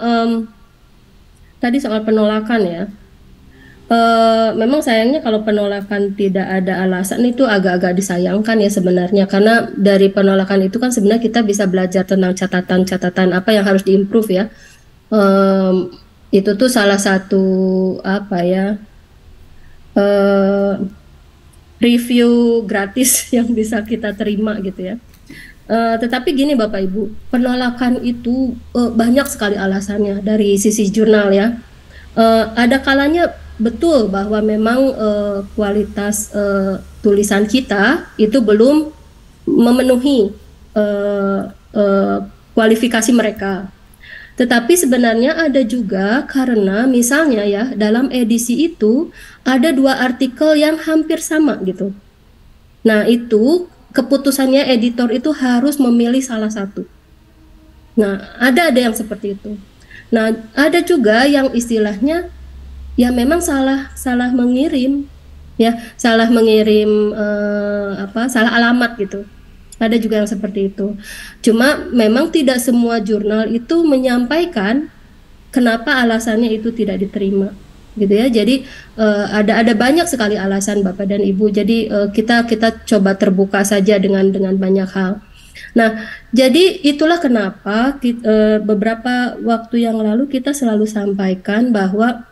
tadi soal penolakan ya. Memang sayangnya kalau penolakan tidak ada alasan itu agak-agak disayangkan ya sebenarnya, karena dari penolakan itu kan sebenarnya kita bisa belajar tentang catatan-catatan apa yang harus diimprove ya. Itu tuh salah satu review gratis yang bisa kita terima gitu ya. Tetapi gini Bapak Ibu, penolakan itu banyak sekali alasannya dari sisi jurnal ya. Ada kalanya betul bahwa memang kualitas tulisan kita itu belum memenuhi kualifikasi mereka. Tetapi sebenarnya ada juga karena misalnya ya dalam edisi itu ada 2 artikel yang hampir sama gitu. Nah itu keputusannya editor itu harus memilih salah satu. Nah, ada yang seperti itu. Nah, ada juga yang istilahnya ya memang salah mengirim ya, salah alamat gitu. Ada juga yang seperti itu. Cuma memang tidak semua jurnal itu menyampaikan kenapa alasannya itu tidak diterima. Gitu ya. Jadi ada banyak sekali alasan Bapak dan Ibu. Jadi kita coba terbuka saja dengan banyak hal. Nah, jadi itulah kenapa beberapa waktu yang lalu kita selalu sampaikan bahwa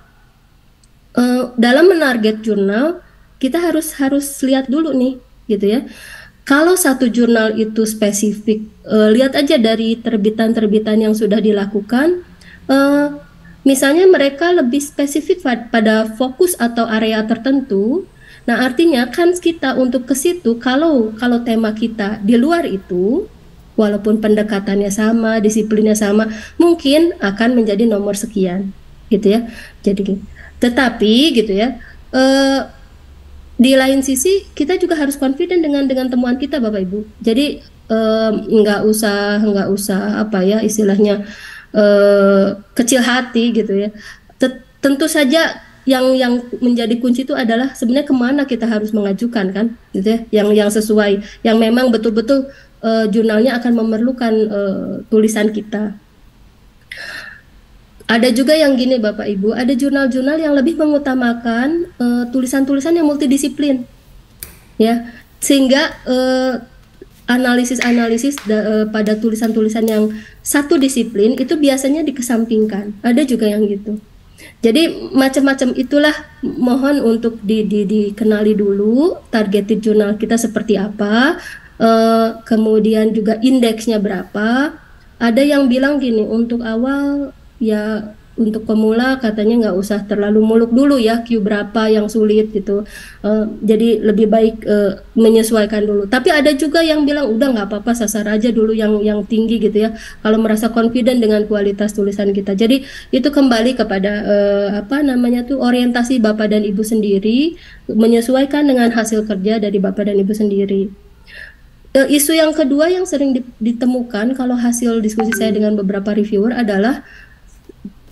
dalam menarget jurnal kita harus lihat dulu nih, gitu ya. Kalau satu jurnal itu spesifik, lihat aja dari terbitan-terbitan yang sudah dilakukan. Misalnya mereka lebih spesifik pada fokus atau area tertentu. Nah, artinya kan kita untuk ke situ kalau tema kita di luar itu, walaupun pendekatannya sama, disiplinnya sama, mungkin akan menjadi nomor sekian, gitu ya. Jadi, tetapi gitu ya. Di lain sisi kita juga harus confident dengan temuan kita Bapak Ibu. Jadi nggak usah apa ya istilahnya kecil hati gitu ya. Tentu saja yang menjadi kunci itu adalah sebenarnya kemana kita harus mengajukan kan, gitu ya. Yang sesuai, yang memang betul-betul jurnalnya akan memerlukan tulisan kita. Ada juga yang gini Bapak Ibu, ada jurnal-jurnal yang lebih mengutamakan tulisan-tulisan yang multidisiplin. ya, sehingga analisis-analisis pada tulisan-tulisan yang satu disiplin itu biasanya dikesampingkan. Ada juga yang gitu. Jadi macam-macam itulah, mohon untuk dikenali dulu targeted jurnal kita seperti apa, kemudian juga indeksnya berapa. Ada yang bilang gini, untuk awal ya, untuk pemula katanya nggak usah terlalu muluk dulu ya, Q berapa yang sulit gitu. Jadi lebih baik menyesuaikan dulu. Tapi ada juga yang bilang udah nggak apa-apa, sasar aja dulu yang tinggi gitu ya, kalau merasa confident dengan kualitas tulisan kita. Jadi itu kembali kepada orientasi Bapak dan Ibu sendiri, menyesuaikan dengan hasil kerja dari Bapak dan Ibu sendiri. Isu yang kedua yang sering ditemukan kalau hasil diskusi saya dengan beberapa reviewer adalah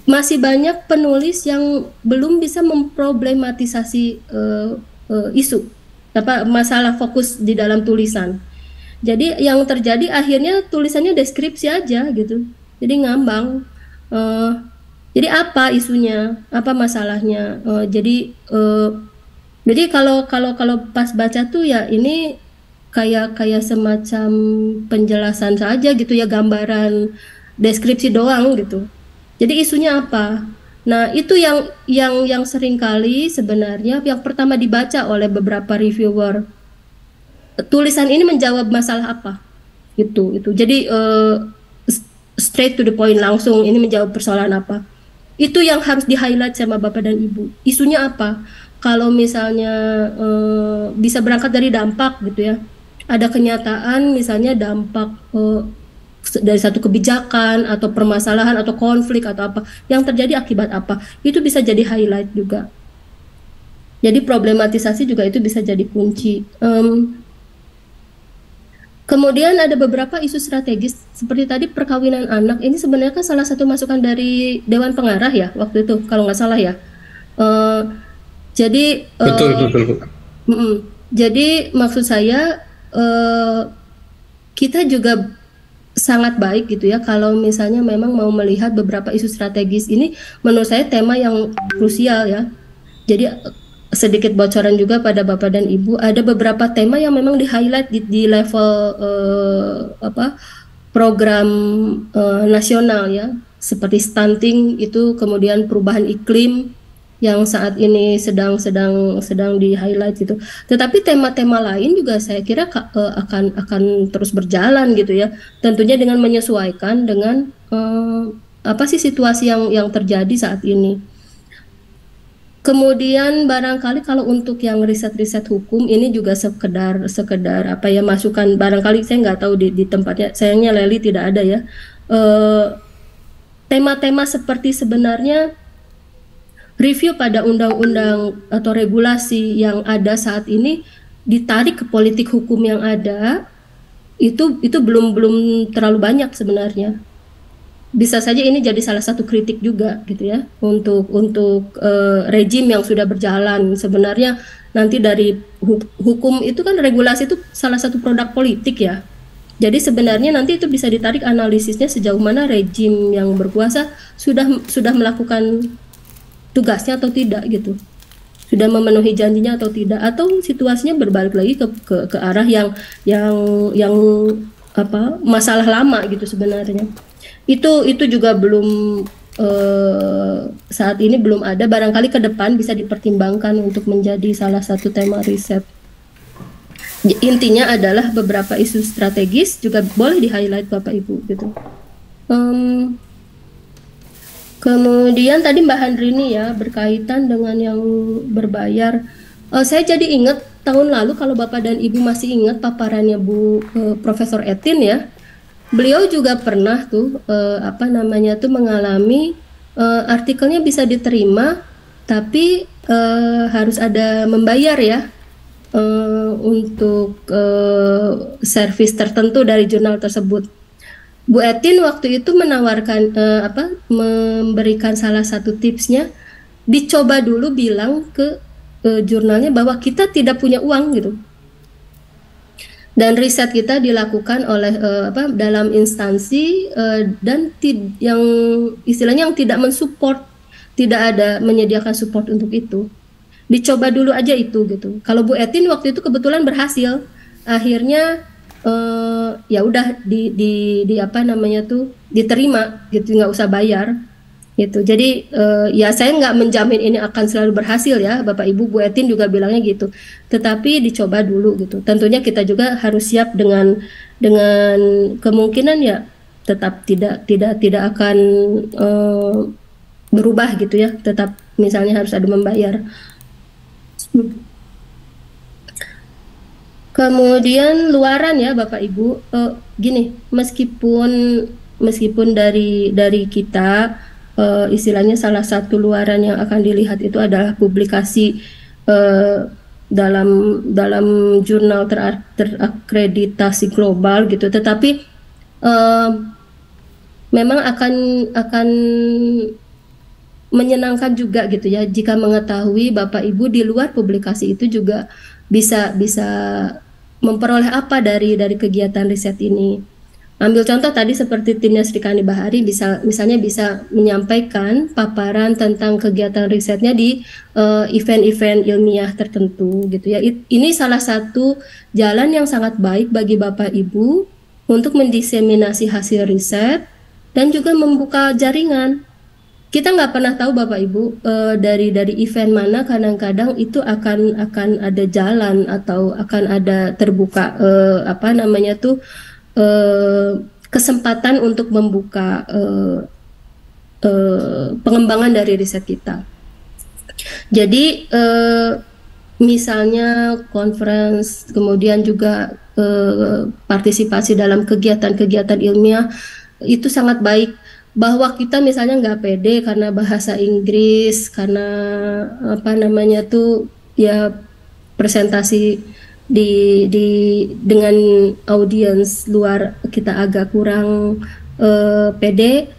masih banyak penulis yang belum bisa memproblematisasi isu masalah fokus di dalam tulisan. Jadi yang terjadi akhirnya tulisannya deskripsi aja gitu, jadi ngambang. Jadi apa isunya, apa masalahnya? Jadi kalau pas baca tuh ya ini kayak semacam penjelasan saja gitu ya, gambaran deskripsi doang gitu. Jadi isunya apa? Nah, itu yang sering kali sebenarnya yang pertama dibaca oleh beberapa reviewer. Tulisan ini menjawab masalah apa? Itu. Jadi straight to the point, langsung ini menjawab persoalan apa? Itu yang harus di-highlight sama Bapak dan Ibu. Isunya apa? Kalau misalnya bisa berangkat dari dampak gitu ya. Ada kenyataan misalnya dampak dari satu kebijakan atau permasalahan atau konflik atau apa yang terjadi akibat apa, itu bisa jadi highlight juga. Jadi problematisasi juga itu bisa jadi kunci. Kemudian ada beberapa isu strategis seperti tadi perkawinan anak. Ini sebenarnya kan salah satu masukan dari Dewan Pengarah ya waktu itu kalau nggak salah ya. Jadi betul. Jadi maksud saya kita juga sangat baik gitu ya kalau misalnya memang mau melihat beberapa isu strategis ini. Menurut saya tema yang krusial ya. Jadi sedikit bocoran juga pada Bapak dan Ibu, ada beberapa tema yang memang di-highlight di level program nasional ya, seperti stunting itu, kemudian perubahan iklim yang saat ini sedang di-highlight gitu. Tetapi tema-tema lain juga saya kira akan terus berjalan gitu ya. Tentunya dengan menyesuaikan dengan apa sih situasi yang terjadi saat ini. Kemudian barangkali kalau untuk yang riset-riset hukum ini juga sekedar apa ya, masukan, barangkali saya nggak tahu di tempatnya, sayangnya Leli tidak ada ya. Tema-tema seperti sebenarnya review pada undang-undang atau regulasi yang ada saat ini ditarik ke politik hukum yang ada, itu belum terlalu banyak sebenarnya. Bisa saja ini jadi salah satu kritik juga gitu ya untuk rejim yang sudah berjalan. Sebenarnya nanti dari hukum itu kan, regulasi itu salah satu produk politik ya. Jadi sebenarnya nanti itu bisa ditarik analisisnya sejauh mana rejim yang berkuasa sudah melakukan tugasnya atau tidak gitu, sudah memenuhi janjinya atau tidak, atau situasinya berbalik lagi ke arah yang apa, masalah lama gitu sebenarnya. Itu juga belum saat ini belum ada, barangkali ke depan bisa dipertimbangkan untuk menjadi salah satu tema riset. Intinya adalah beberapa isu strategis juga boleh di-highlight Bapak Ibu gitu. Kemudian tadi Mbak Handrini ya, berkaitan dengan yang berbayar. Saya jadi ingat tahun lalu, kalau Bapak dan Ibu masih ingat paparannya Bu Profesor Etin ya. Beliau juga pernah tuh mengalami artikelnya bisa diterima, tapi harus ada membayar ya untuk servis tertentu dari jurnal tersebut. Bu Etin waktu itu menawarkan memberikan salah satu tipsnya, dicoba dulu bilang ke jurnalnya bahwa kita tidak punya uang gitu. Dan riset kita dilakukan oleh dalam instansi dan yang istilahnya yang tidak mensupport, tidak ada menyediakan support untuk itu. dicoba dulu aja itu gitu. Kalau Bu Etin waktu itu kebetulan berhasil, akhirnya ya udah di apa namanya tuh diterima gitu, nggak usah bayar gitu. Jadi ya saya nggak menjamin ini akan selalu berhasil ya, Bapak Ibu. Bu Etin juga bilangnya gitu. Tetapi dicoba dulu gitu. Tentunya kita juga harus siap dengan kemungkinan ya tetap tidak akan berubah gitu ya. Tetap misalnya harus ada membayar. Kemudian luaran ya Bapak Ibu, gini, meskipun dari kita istilahnya salah satu luaran yang akan dilihat itu adalah publikasi dalam jurnal terakreditasi global gitu, tetapi memang akan menyenangkan juga gitu ya jika mengetahui Bapak Ibu di luar publikasi itu juga bisa memperoleh apa dari kegiatan riset ini. Ambil contoh tadi seperti timnya Sri Kandi Bahari misalnya bisa menyampaikan paparan tentang kegiatan risetnya di event-event ilmiah tertentu gitu ya. Ini salah satu jalan yang sangat baik bagi Bapak Ibu untuk mendiseminasi hasil riset dan juga membuka jaringan. Kita nggak pernah tahu Bapak Ibu dari event mana kadang-kadang itu akan ada jalan atau akan ada terbuka apa namanya tuh kesempatan untuk membuka pengembangan dari riset kita. Jadi misalnya conference, kemudian juga partisipasi dalam kegiatan-kegiatan ilmiah itu sangat baik. Bahwa kita misalnya nggak pede karena bahasa Inggris, karena apa namanya tuh ya presentasi dengan audiens luar kita agak kurang pede,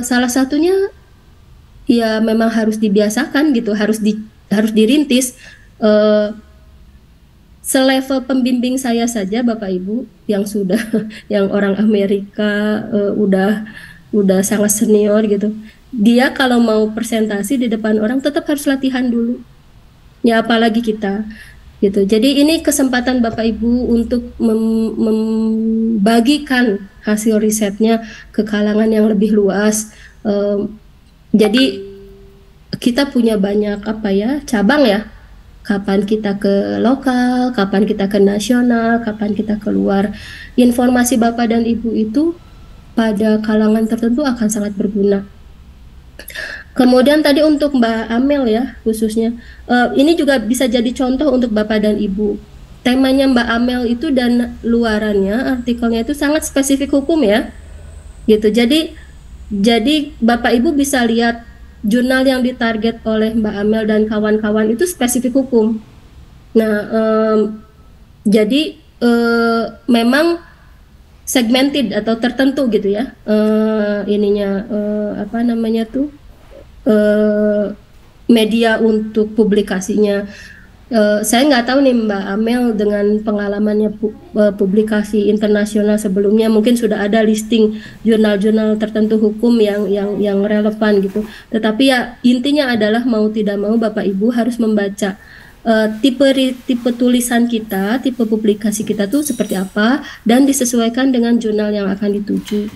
salah satunya ya memang harus dibiasakan gitu, harus dirintis. Selevel pembimbing saya saja Bapak Ibu yang sudah yang orang Amerika udah sangat senior gitu, dia kalau mau presentasi di depan orang tetap harus latihan dulu ya, apalagi kita gitu. Jadi ini kesempatan Bapak Ibu untuk membagikan hasil risetnya ke kalangan yang lebih luas. Jadi kita punya banyak apa ya cabang ya, kapan kita ke lokal, kapan kita ke nasional, kapan kita keluar. Informasi Bapak dan Ibu itu pada kalangan tertentu akan sangat berguna. Kemudian tadi untuk Mbak Amel ya khususnya, ini juga bisa jadi contoh untuk Bapak dan Ibu. Temanya Mbak Amel itu dan luarannya, artikelnya itu sangat spesifik hukum ya, gitu. Jadi Bapak Ibu bisa lihat jurnal yang ditarget oleh Mbak Amel dan kawan-kawan itu spesifik hukum. Nah, jadi memang segmented atau tertentu gitu ya, ininya apa namanya tuh media untuk publikasinya. Saya nggak tahu nih Mbak Amel dengan pengalamannya publikasi internasional sebelumnya, mungkin sudah ada listing jurnal-jurnal tertentu hukum yang relevan gitu. Tetapi ya intinya adalah mau tidak mau Bapak Ibu harus membaca tipe tulisan kita, tipe publikasi kita tuh seperti apa dan disesuaikan dengan jurnal yang akan dituju.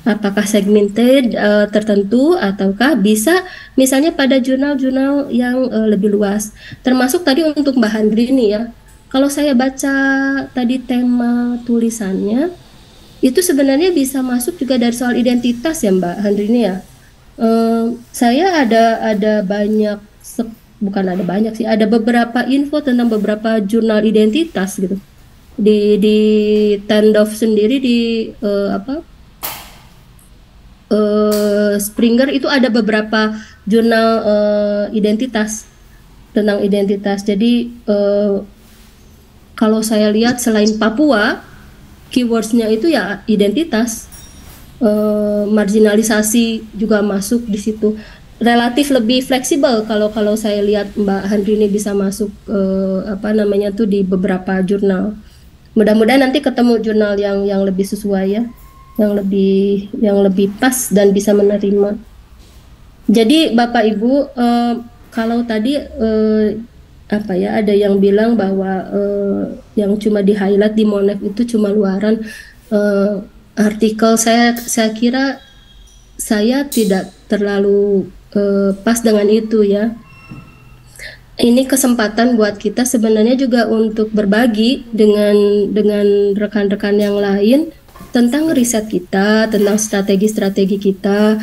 Apakah segmented tertentu ataukah bisa misalnya pada jurnal-jurnal yang lebih luas. Termasuk tadi untuk Mbak Handrini ya. Kalau saya baca tadi tema tulisannya itu sebenarnya bisa masuk juga dari soal identitas ya Mbak Handrini ya. Saya ada banyak bukan ada banyak sih, ada beberapa info tentang beberapa jurnal identitas gitu di Tandov sendiri di Springer itu ada beberapa jurnal identitas tentang identitas. Jadi kalau saya lihat selain Papua keywordsnya itu ya identitas, marginalisasi juga masuk di situ. Relatif lebih fleksibel kalau saya lihat Mbak Handrini bisa masuk apa namanya tuh di beberapa jurnal. Mudah-mudahan nanti ketemu jurnal yang lebih sesuai ya, yang lebih pas dan bisa menerima. Jadi Bapak Ibu kalau tadi apa ya, ada yang bilang bahwa yang cuma di highlight di Monef itu cuma luaran artikel. Saya kira saya tidak terlalu pas dengan itu ya. Ini kesempatan buat kita sebenarnya juga untuk berbagi dengan rekan-rekan yang lain tentang riset kita, tentang strategi-strategi kita.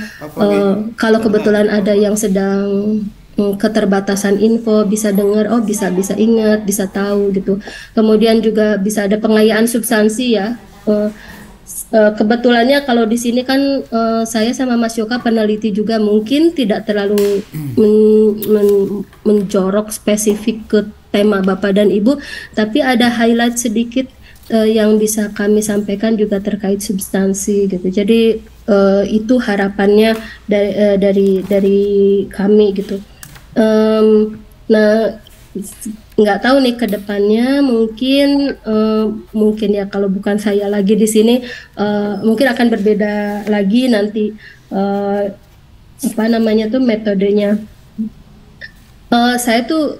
Kalau kebetulan ada yang sedang keterbatasan info, bisa dengar, oh bisa ingat, bisa tahu gitu. Kemudian juga bisa ada pengayaan substansi ya. Kebetulannya kalau di sini kan saya sama Mas Yoka peneliti juga, mungkin tidak terlalu menjorok spesifik ke tema Bapak dan Ibu, tapi ada highlight sedikit yang bisa kami sampaikan juga terkait substansi gitu. Jadi itu harapannya dari kami gitu. Nah, nggak tahu nih ke depannya, mungkin ya kalau bukan saya lagi di sini mungkin akan berbeda lagi nanti apa namanya tuh metodenya. Saya tuh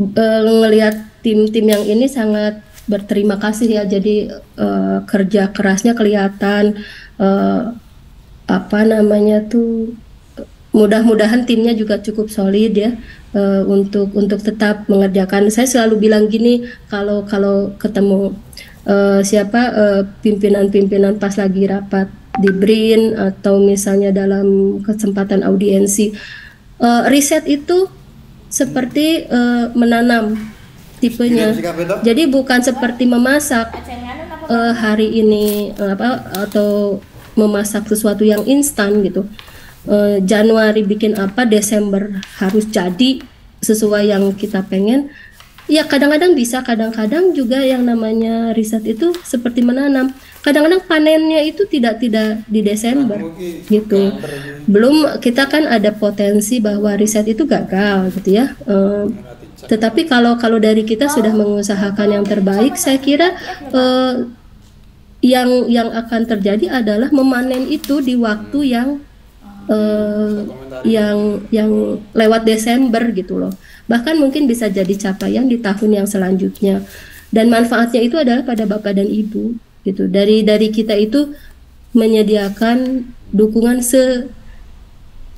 ngelihat tim-tim yang ini sangat berterima kasih ya. Jadi kerja kerasnya kelihatan, apa namanya tuh, mudah-mudahan timnya juga cukup solid ya untuk tetap mengerjakan. Saya selalu bilang gini, kalau ketemu pimpinan-pimpinan pas lagi rapat di BRIN atau misalnya dalam kesempatan audiensi, riset itu seperti menanam tipenya. Jadi bukan seperti memasak hari ini atau memasak sesuatu yang instan gitu. Januari bikin apa, Desember harus jadi sesuai yang kita pengen. Ya kadang-kadang bisa, kadang-kadang juga yang namanya riset itu seperti menanam. Kadang-kadang panennya itu tidak di Desember gitu. Belum kita kan ada potensi bahwa riset itu gagal gitu ya. Tetapi kalau dari kita sudah mengusahakan yang terbaik, saya kira yang akan terjadi adalah memanen itu di waktu yang lewat Desember gitu loh. Bahkan mungkin bisa jadi capaian di tahun yang selanjutnya. Dan manfaatnya itu adalah pada Bapak dan Ibu gitu. Dari kita itu menyediakan dukungan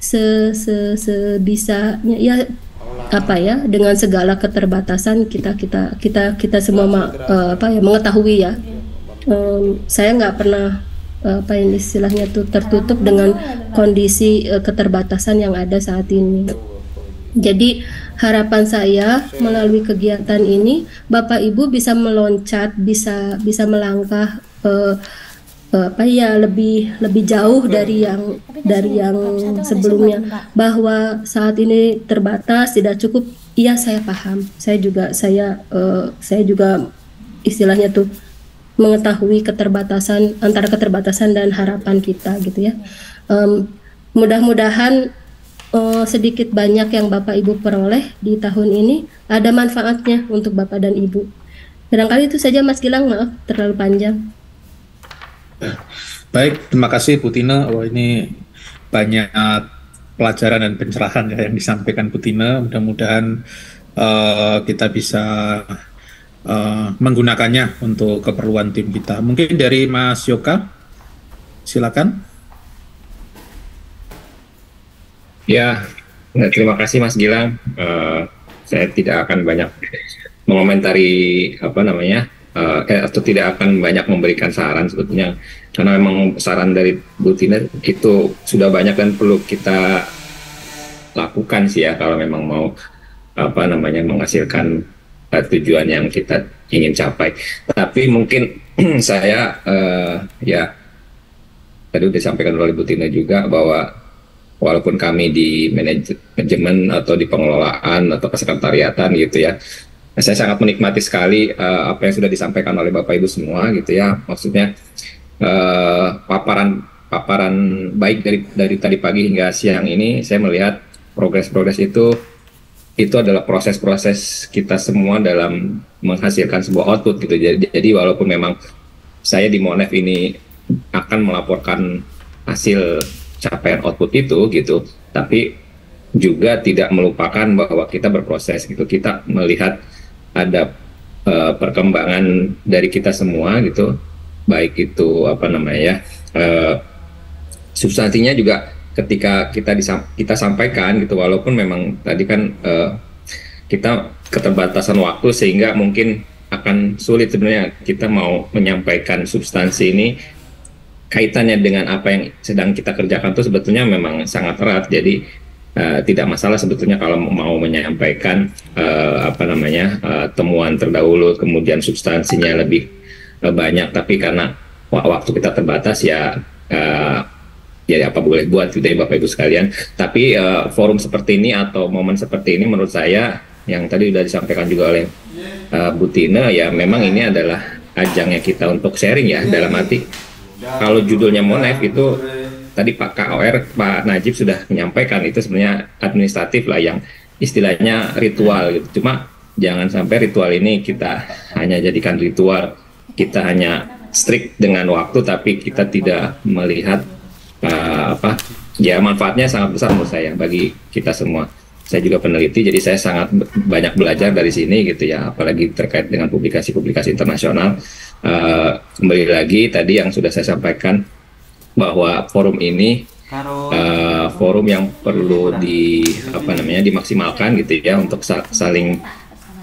sebisanya ya, apa ya, dengan segala keterbatasan kita semua mengetahui ya. Saya nggak pernah apa yang istilahnya tuh tertutup dengan kondisi keterbatasan yang ada saat ini. Jadi harapan saya melalui kegiatan ini Bapak Ibu bisa meloncat, bisa melangkah lebih jauh dari yang sebelumnya. Bahwa saat ini terbatas, tidak cukup. Iya, saya paham. Saya juga istilahnya tuh mengetahui antara keterbatasan dan harapan kita gitu ya. Mudah-mudahan sedikit banyak yang Bapak Ibu peroleh di tahun ini ada manfaatnya untuk Bapak dan Ibu. Barangkali itu saja Mas Gilang, maaf terlalu panjang. Baik, terima kasih Bu Tina. Ini banyak pelajaran dan pencerahan ya yang disampaikan Bu Tina. Mudah-mudahan kita bisa menggunakannya untuk keperluan tim kita. Mungkin dari Mas Yoka, silakan. Ya, terima kasih Mas Gilang. Saya tidak akan banyak mengomentari atau tidak akan banyak memberikan saran sebetulnya, karena memang saran dari Bu Tina itu sudah banyak dan perlu kita lakukan sih ya kalau memang mau menghasilkan tujuan yang kita ingin capai. Tapi mungkin saya tadi sudah disampaikan oleh Bu Tina juga bahwa walaupun kami di manajemen atau di pengelolaan atau kesekretariatan gitu ya, saya sangat menikmati sekali apa yang sudah disampaikan oleh Bapak Ibu semua gitu ya. Maksudnya paparan baik dari tadi pagi hingga siang ini, saya melihat progres itu adalah proses-proses kita semua dalam menghasilkan sebuah output gitu. Jadi walaupun memang saya di Monef ini akan melaporkan hasil capaian output itu gitu, tapi juga tidak melupakan bahwa kita berproses gitu. Kita melihat ada perkembangan dari kita semua gitu, baik itu apa namanya substansinya juga ketika kita sampaikan gitu, walaupun memang tadi kan kita keterbatasan waktu sehingga mungkin akan sulit sebenarnya kita mau menyampaikan substansi ini kaitannya dengan apa yang sedang kita kerjakan tuh sebetulnya memang sangat erat. Jadi tidak masalah sebetulnya kalau mau menyampaikan temuan terdahulu kemudian substansinya lebih banyak, tapi karena waktu kita terbatas ya apa boleh buat gitu ya Bapak Ibu sekalian. Tapi forum seperti ini atau momen seperti ini menurut saya yang tadi sudah disampaikan juga oleh Bu Tina, ya memang ini adalah ajangnya kita untuk sharing ya, dalam arti kalau judulnya Monef itu tadi Pak KOR, Pak Najib sudah menyampaikan itu sebenarnya administratif lah, yang istilahnya ritual gitu. Cuma jangan sampai ritual ini kita hanya jadikan ritual, kita hanya strict dengan waktu, tapi kita tidak melihat manfaatnya sangat besar menurut saya bagi kita semua. Saya juga peneliti, jadi saya sangat banyak belajar dari sini gitu ya, apalagi terkait dengan publikasi-publikasi internasional. Kembali lagi tadi yang sudah saya sampaikan, bahwa forum ini forum yang perlu dimaksimalkan gitu ya, untuk saling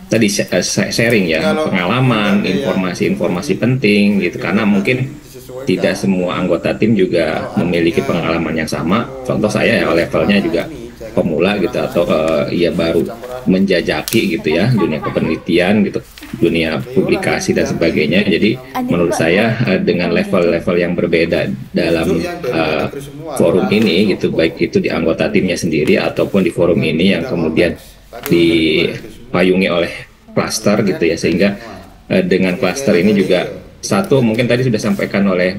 tadi sharing ya, pengalaman, informasi-informasi penting gitu, karena mungkin tidak semua anggota tim juga memiliki pengalaman yang sama. Contoh saya ya levelnya juga pemula gitu, atau baru menjajaki gitu ya dunia kepenelitian gitu, dunia publikasi dan sebagainya. Jadi menurut saya dengan level-level yang berbeda dalam forum ini gitu, baik itu di anggota timnya sendiri ataupun di forum ini yang kemudian dipayungi oleh klaster gitu ya, sehingga dengan klaster ini juga satu mungkin tadi sudah sampaikan oleh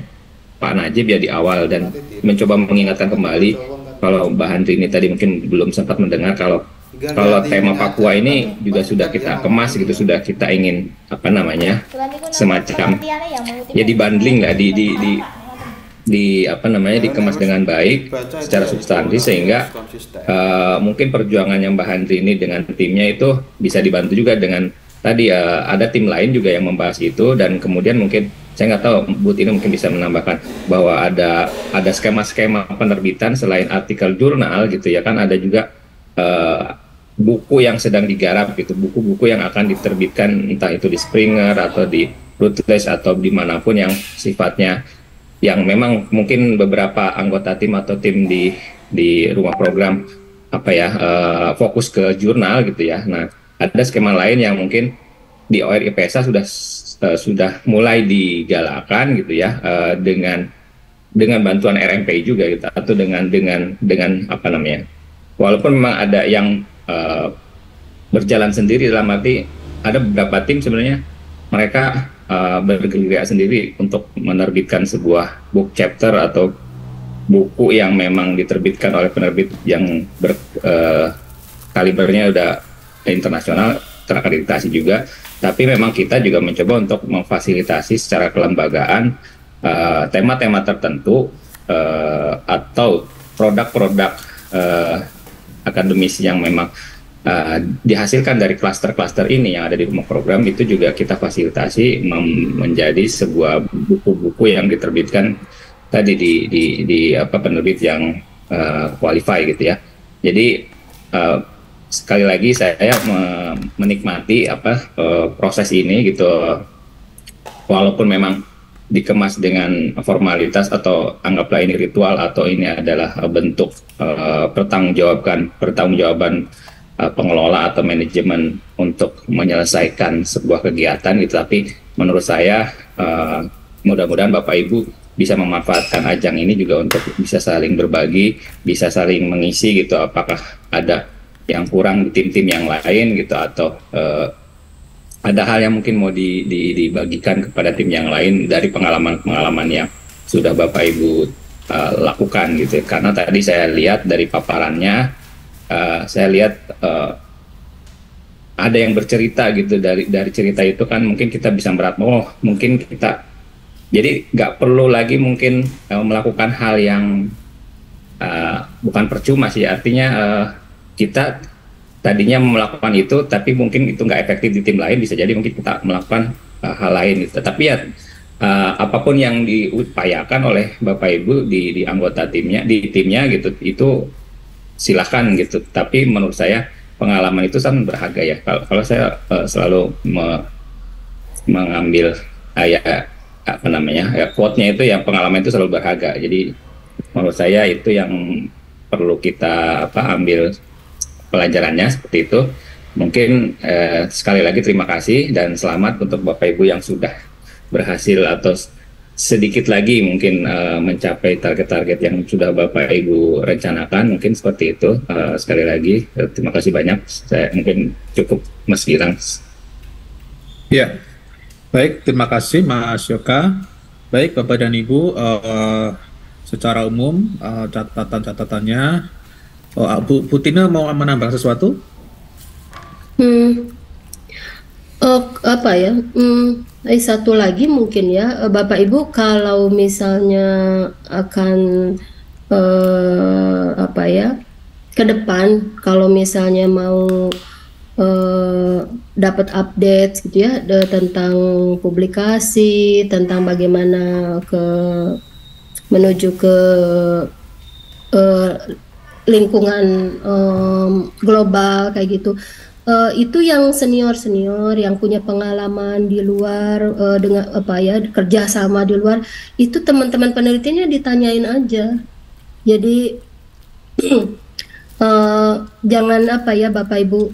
Pak Najib ya di awal, dan mencoba mengingatkan kembali kalau Mbak Handri ini tadi mungkin belum sempat mendengar, kalau tema Papua ini juga sudah kita kemas gitu, sudah kita ingin semacam ya dibundling lah, dikemas dengan baik secara substansi, sehingga mungkin perjuangan yang Mbak Handri ini dengan timnya itu bisa dibantu juga dengan tadi ada tim lain juga yang membahas itu, dan kemudian mungkin saya nggak tahu Bu Tina mungkin bisa menambahkan bahwa ada skema-skema penerbitan selain artikel jurnal gitu ya, kan ada juga buku yang sedang digarap gitu, buku-buku yang akan diterbitkan entah itu di Springer atau di Routledge atau dimanapun, yang sifatnya yang memang mungkin beberapa anggota tim atau tim di rumah program fokus ke jurnal gitu ya. Nah, ada skema lain yang mungkin di OR IPSA sudah mulai digalakan gitu ya, dengan bantuan RMPI juga gitu, atau dengan walaupun memang ada yang berjalan sendiri, dalam arti ada beberapa tim sebenarnya mereka bergerak sendiri untuk menerbitkan sebuah book chapter atau buku yang memang diterbitkan oleh penerbit yang kalibernya udah internasional, terakreditasi juga. Tapi memang kita juga mencoba untuk memfasilitasi secara kelembagaan tema-tema tertentu atau produk-produk akademis yang memang dihasilkan dari klaster-klaster ini yang ada di rumah program, itu juga kita fasilitasi menjadi sebuah buku-buku yang diterbitkan tadi di penerbit yang qualify gitu ya. Jadi sekali lagi saya menikmati proses ini gitu, walaupun memang dikemas dengan formalitas atau anggaplah ini ritual atau ini adalah bentuk pertanggungjawaban pengelola atau manajemen untuk menyelesaikan sebuah kegiatan gitu. Tapi menurut saya mudah-mudahan Bapak Ibu bisa memanfaatkan ajang ini juga untuk bisa saling berbagi, bisa saling mengisi gitu, apakah ada yang kurang di tim-tim yang lain gitu, atau ada hal yang mungkin mau dibagikan kepada tim yang lain dari pengalaman-pengalaman yang sudah Bapak Ibu lakukan gitu. Karena tadi saya lihat dari paparannya, saya lihat ada yang bercerita gitu, dari cerita itu kan mungkin kita bisa mungkin kita jadi nggak perlu lagi mungkin melakukan hal yang bukan percuma sih, artinya Kita tadinya melakukan itu, tapi mungkin itu nggak efektif di tim lain, bisa jadi mungkin kita melakukan hal lain gitu. Tapi ya apapun yang diupayakan oleh Bapak Ibu di anggota timnya, di timnya gitu, itu silakan gitu. Tapi menurut saya pengalaman itu sangat berharga ya. Kalau saya selalu mengambil apa namanya quote-nya itu, yang pengalaman itu selalu berharga. Jadi menurut saya itu yang perlu kita ambil pelajarannya seperti itu. Mungkin sekali lagi terima kasih dan selamat untuk Bapak Ibu yang sudah berhasil atau sedikit lagi mungkin mencapai target-target yang sudah Bapak Ibu rencanakan. Mungkin seperti itu. Sekali lagi terima kasih banyak. Saya mungkin cukup Mas Gilang. Ya, baik, terima kasih Mas Yoka. Baik Bapak dan Ibu, secara umum catatan-catatannya, Bu Tina mau menambah sesuatu? Apa ya? Satu lagi mungkin ya, Bapak Ibu kalau misalnya akan ke depan, kalau misalnya mau dapat update gitu ya tentang publikasi, tentang bagaimana menuju ke lingkungan global kayak gitu. Itu yang senior yang punya pengalaman di luar, dengan kerjasama di luar, itu teman-teman penelitinya ditanyain aja. Jadi jangan Bapak Ibu,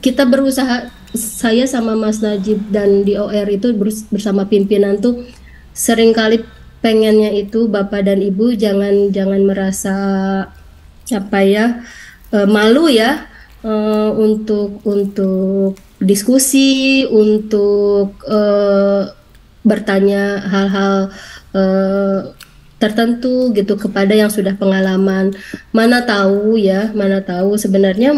kita berusaha, saya sama Mas Najib dan di OR itu bersama pimpinan tuh seringkali pengennya itu Bapak dan Ibu jangan merasa malu ya. Untuk diskusi, untuk bertanya hal-hal tertentu gitu kepada yang sudah pengalaman. Mana tahu sebenarnya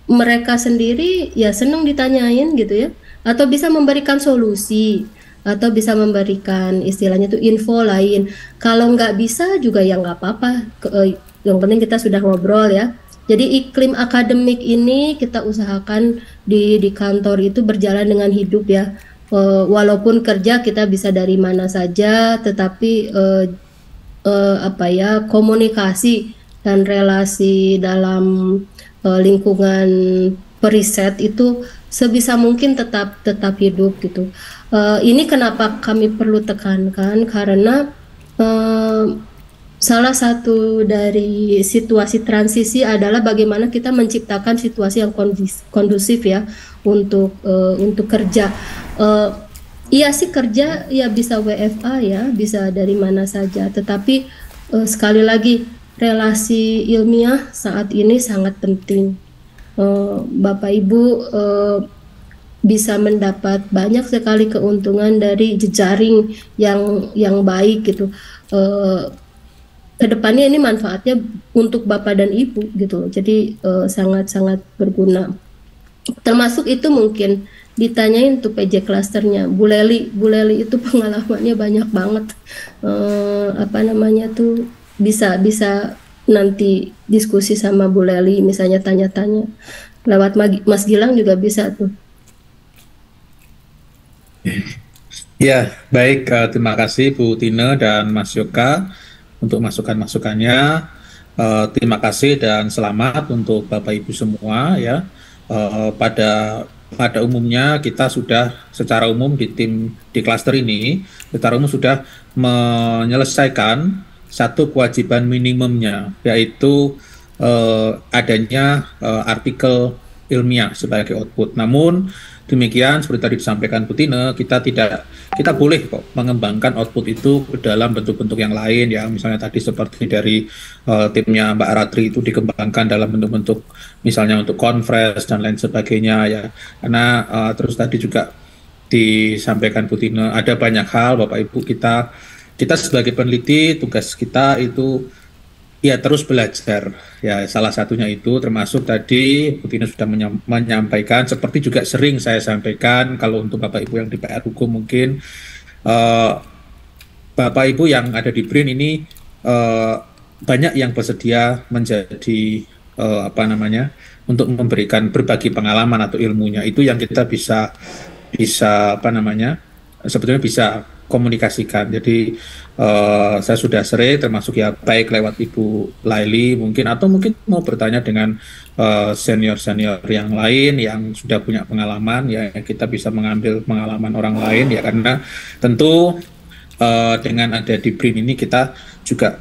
mereka sendiri ya senang ditanyain gitu ya, atau bisa memberikan solusi, atau bisa memberikan istilahnya itu info lain. Kalau nggak bisa juga ya nggak apa-apa, yang penting kita sudah ngobrol ya. Jadi iklim akademik ini kita usahakan di kantor itu berjalan dengan hidup ya. Walaupun kerja kita bisa dari mana saja, tetapi komunikasi dan relasi dalam lingkungan periset itu sebisa mungkin tetap hidup gitu. Ini kenapa kami perlu tekankan, karena salah satu dari situasi transisi adalah bagaimana kita menciptakan situasi yang kondusif ya untuk kerja. Iya sih kerja ya bisa WFA ya, bisa dari mana saja. Tetapi sekali lagi relasi ilmiah saat ini sangat penting. Bapak Ibu bisa mendapat banyak sekali keuntungan dari jejaring yang baik gitu. Kedepannya ini manfaatnya untuk Bapak dan Ibu gitu, jadi sangat-sangat berguna. Termasuk itu mungkin ditanyain tuh PJ Clusternya, Bu Leli itu pengalamannya banyak banget, bisa nanti diskusi sama Bu Leli, misalnya tanya-tanya lewat Mas Gilang juga bisa tuh. Ya baik, terima kasih Bu Tina dan Mas Yoka untuk masukan-masukannya. Terima kasih dan selamat untuk Bapak Ibu semua ya. Pada umumnya kita sudah secara umum di klaster ini secara umum sudah menyelesaikan satu kewajiban minimumnya, yaitu adanya artikel ilmiah sebagai output. Namun demikian seperti tadi disampaikan Bu Tina, kita boleh kok mengembangkan output itu ke dalam bentuk-bentuk yang lain ya, misalnya tadi seperti dari timnya Mbak Ratri itu dikembangkan dalam bentuk-bentuk misalnya untuk conference dan lain sebagainya ya. Karena terus tadi juga disampaikan Bu Tina, ada banyak hal Bapak Ibu, kita sebagai peneliti tugas kita itu ya terus belajar ya, salah satunya itu termasuk tadi Bu Tina sudah menyampaikan, seperti juga sering saya sampaikan kalau untuk Bapak Ibu yang di PR Hukum mungkin Bapak Ibu yang ada di BRIN ini banyak yang bersedia menjadi untuk memberikan berbagi pengalaman atau ilmunya. Itu yang kita bisa apa namanya, sebetulnya bisa komunikasikan. Jadi saya sudah sering, termasuk ya baik lewat Ibu Laili mungkin, atau mungkin mau bertanya dengan senior-senior yang lain yang sudah punya pengalaman, ya kita bisa mengambil pengalaman orang lain ya, karena tentu dengan ada di BRIN ini kita juga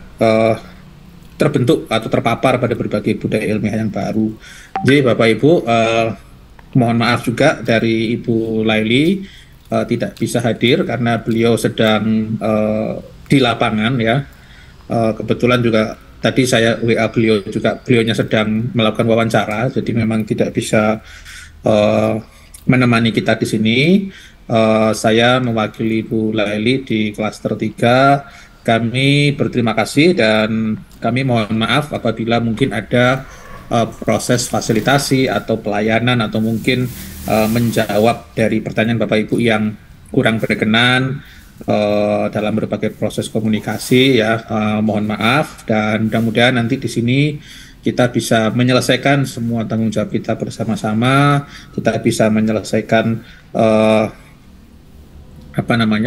terbentuk atau terpapar pada berbagai budaya ilmiah yang baru. Jadi Bapak Ibu, mohon maaf juga dari Ibu Laili tidak bisa hadir karena beliau sedang di lapangan ya. Kebetulan juga tadi saya WA beliau juga, beliaunya sedang melakukan wawancara, jadi memang tidak bisa menemani kita di sini. Saya mewakili Ibu Laili di klaster 3. Kami berterima kasih dan kami mohon maaf apabila mungkin ada proses fasilitasi atau pelayanan atau mungkin menjawab dari pertanyaan Bapak Ibu yang kurang berkenan dalam berbagai proses komunikasi ya. Mohon maaf, dan mudah-mudahan nanti di sini kita bisa menyelesaikan semua tanggung jawab kita bersama-sama, kita bisa menyelesaikan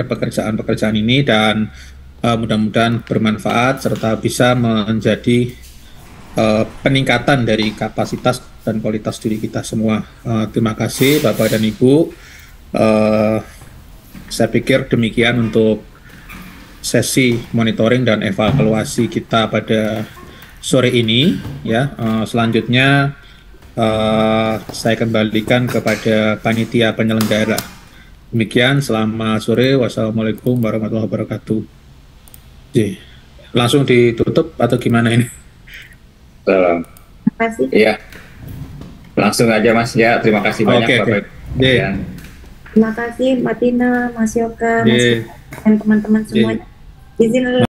pekerjaan-pekerjaan ini, dan mudah-mudahan bermanfaat serta bisa menjadi peningkatan dari kapasitas dan kualitas diri kita semua. Terima kasih Bapak dan Ibu. Saya pikir demikian untuk sesi monitoring dan evaluasi kita pada sore ini ya. Selanjutnya saya kembalikan kepada panitia penyelenggara. Demikian, selamat sore. Wassalamualaikum warahmatullahi wabarakatuh. Langsung ditutup atau gimana ini? Terima kasih. Iya, langsung aja Mas ya. Terima kasih banyak Bapak. Ya. Terima kasih Mbak Tina, Mas Yoka, Mas dan teman-teman semuanya. Izin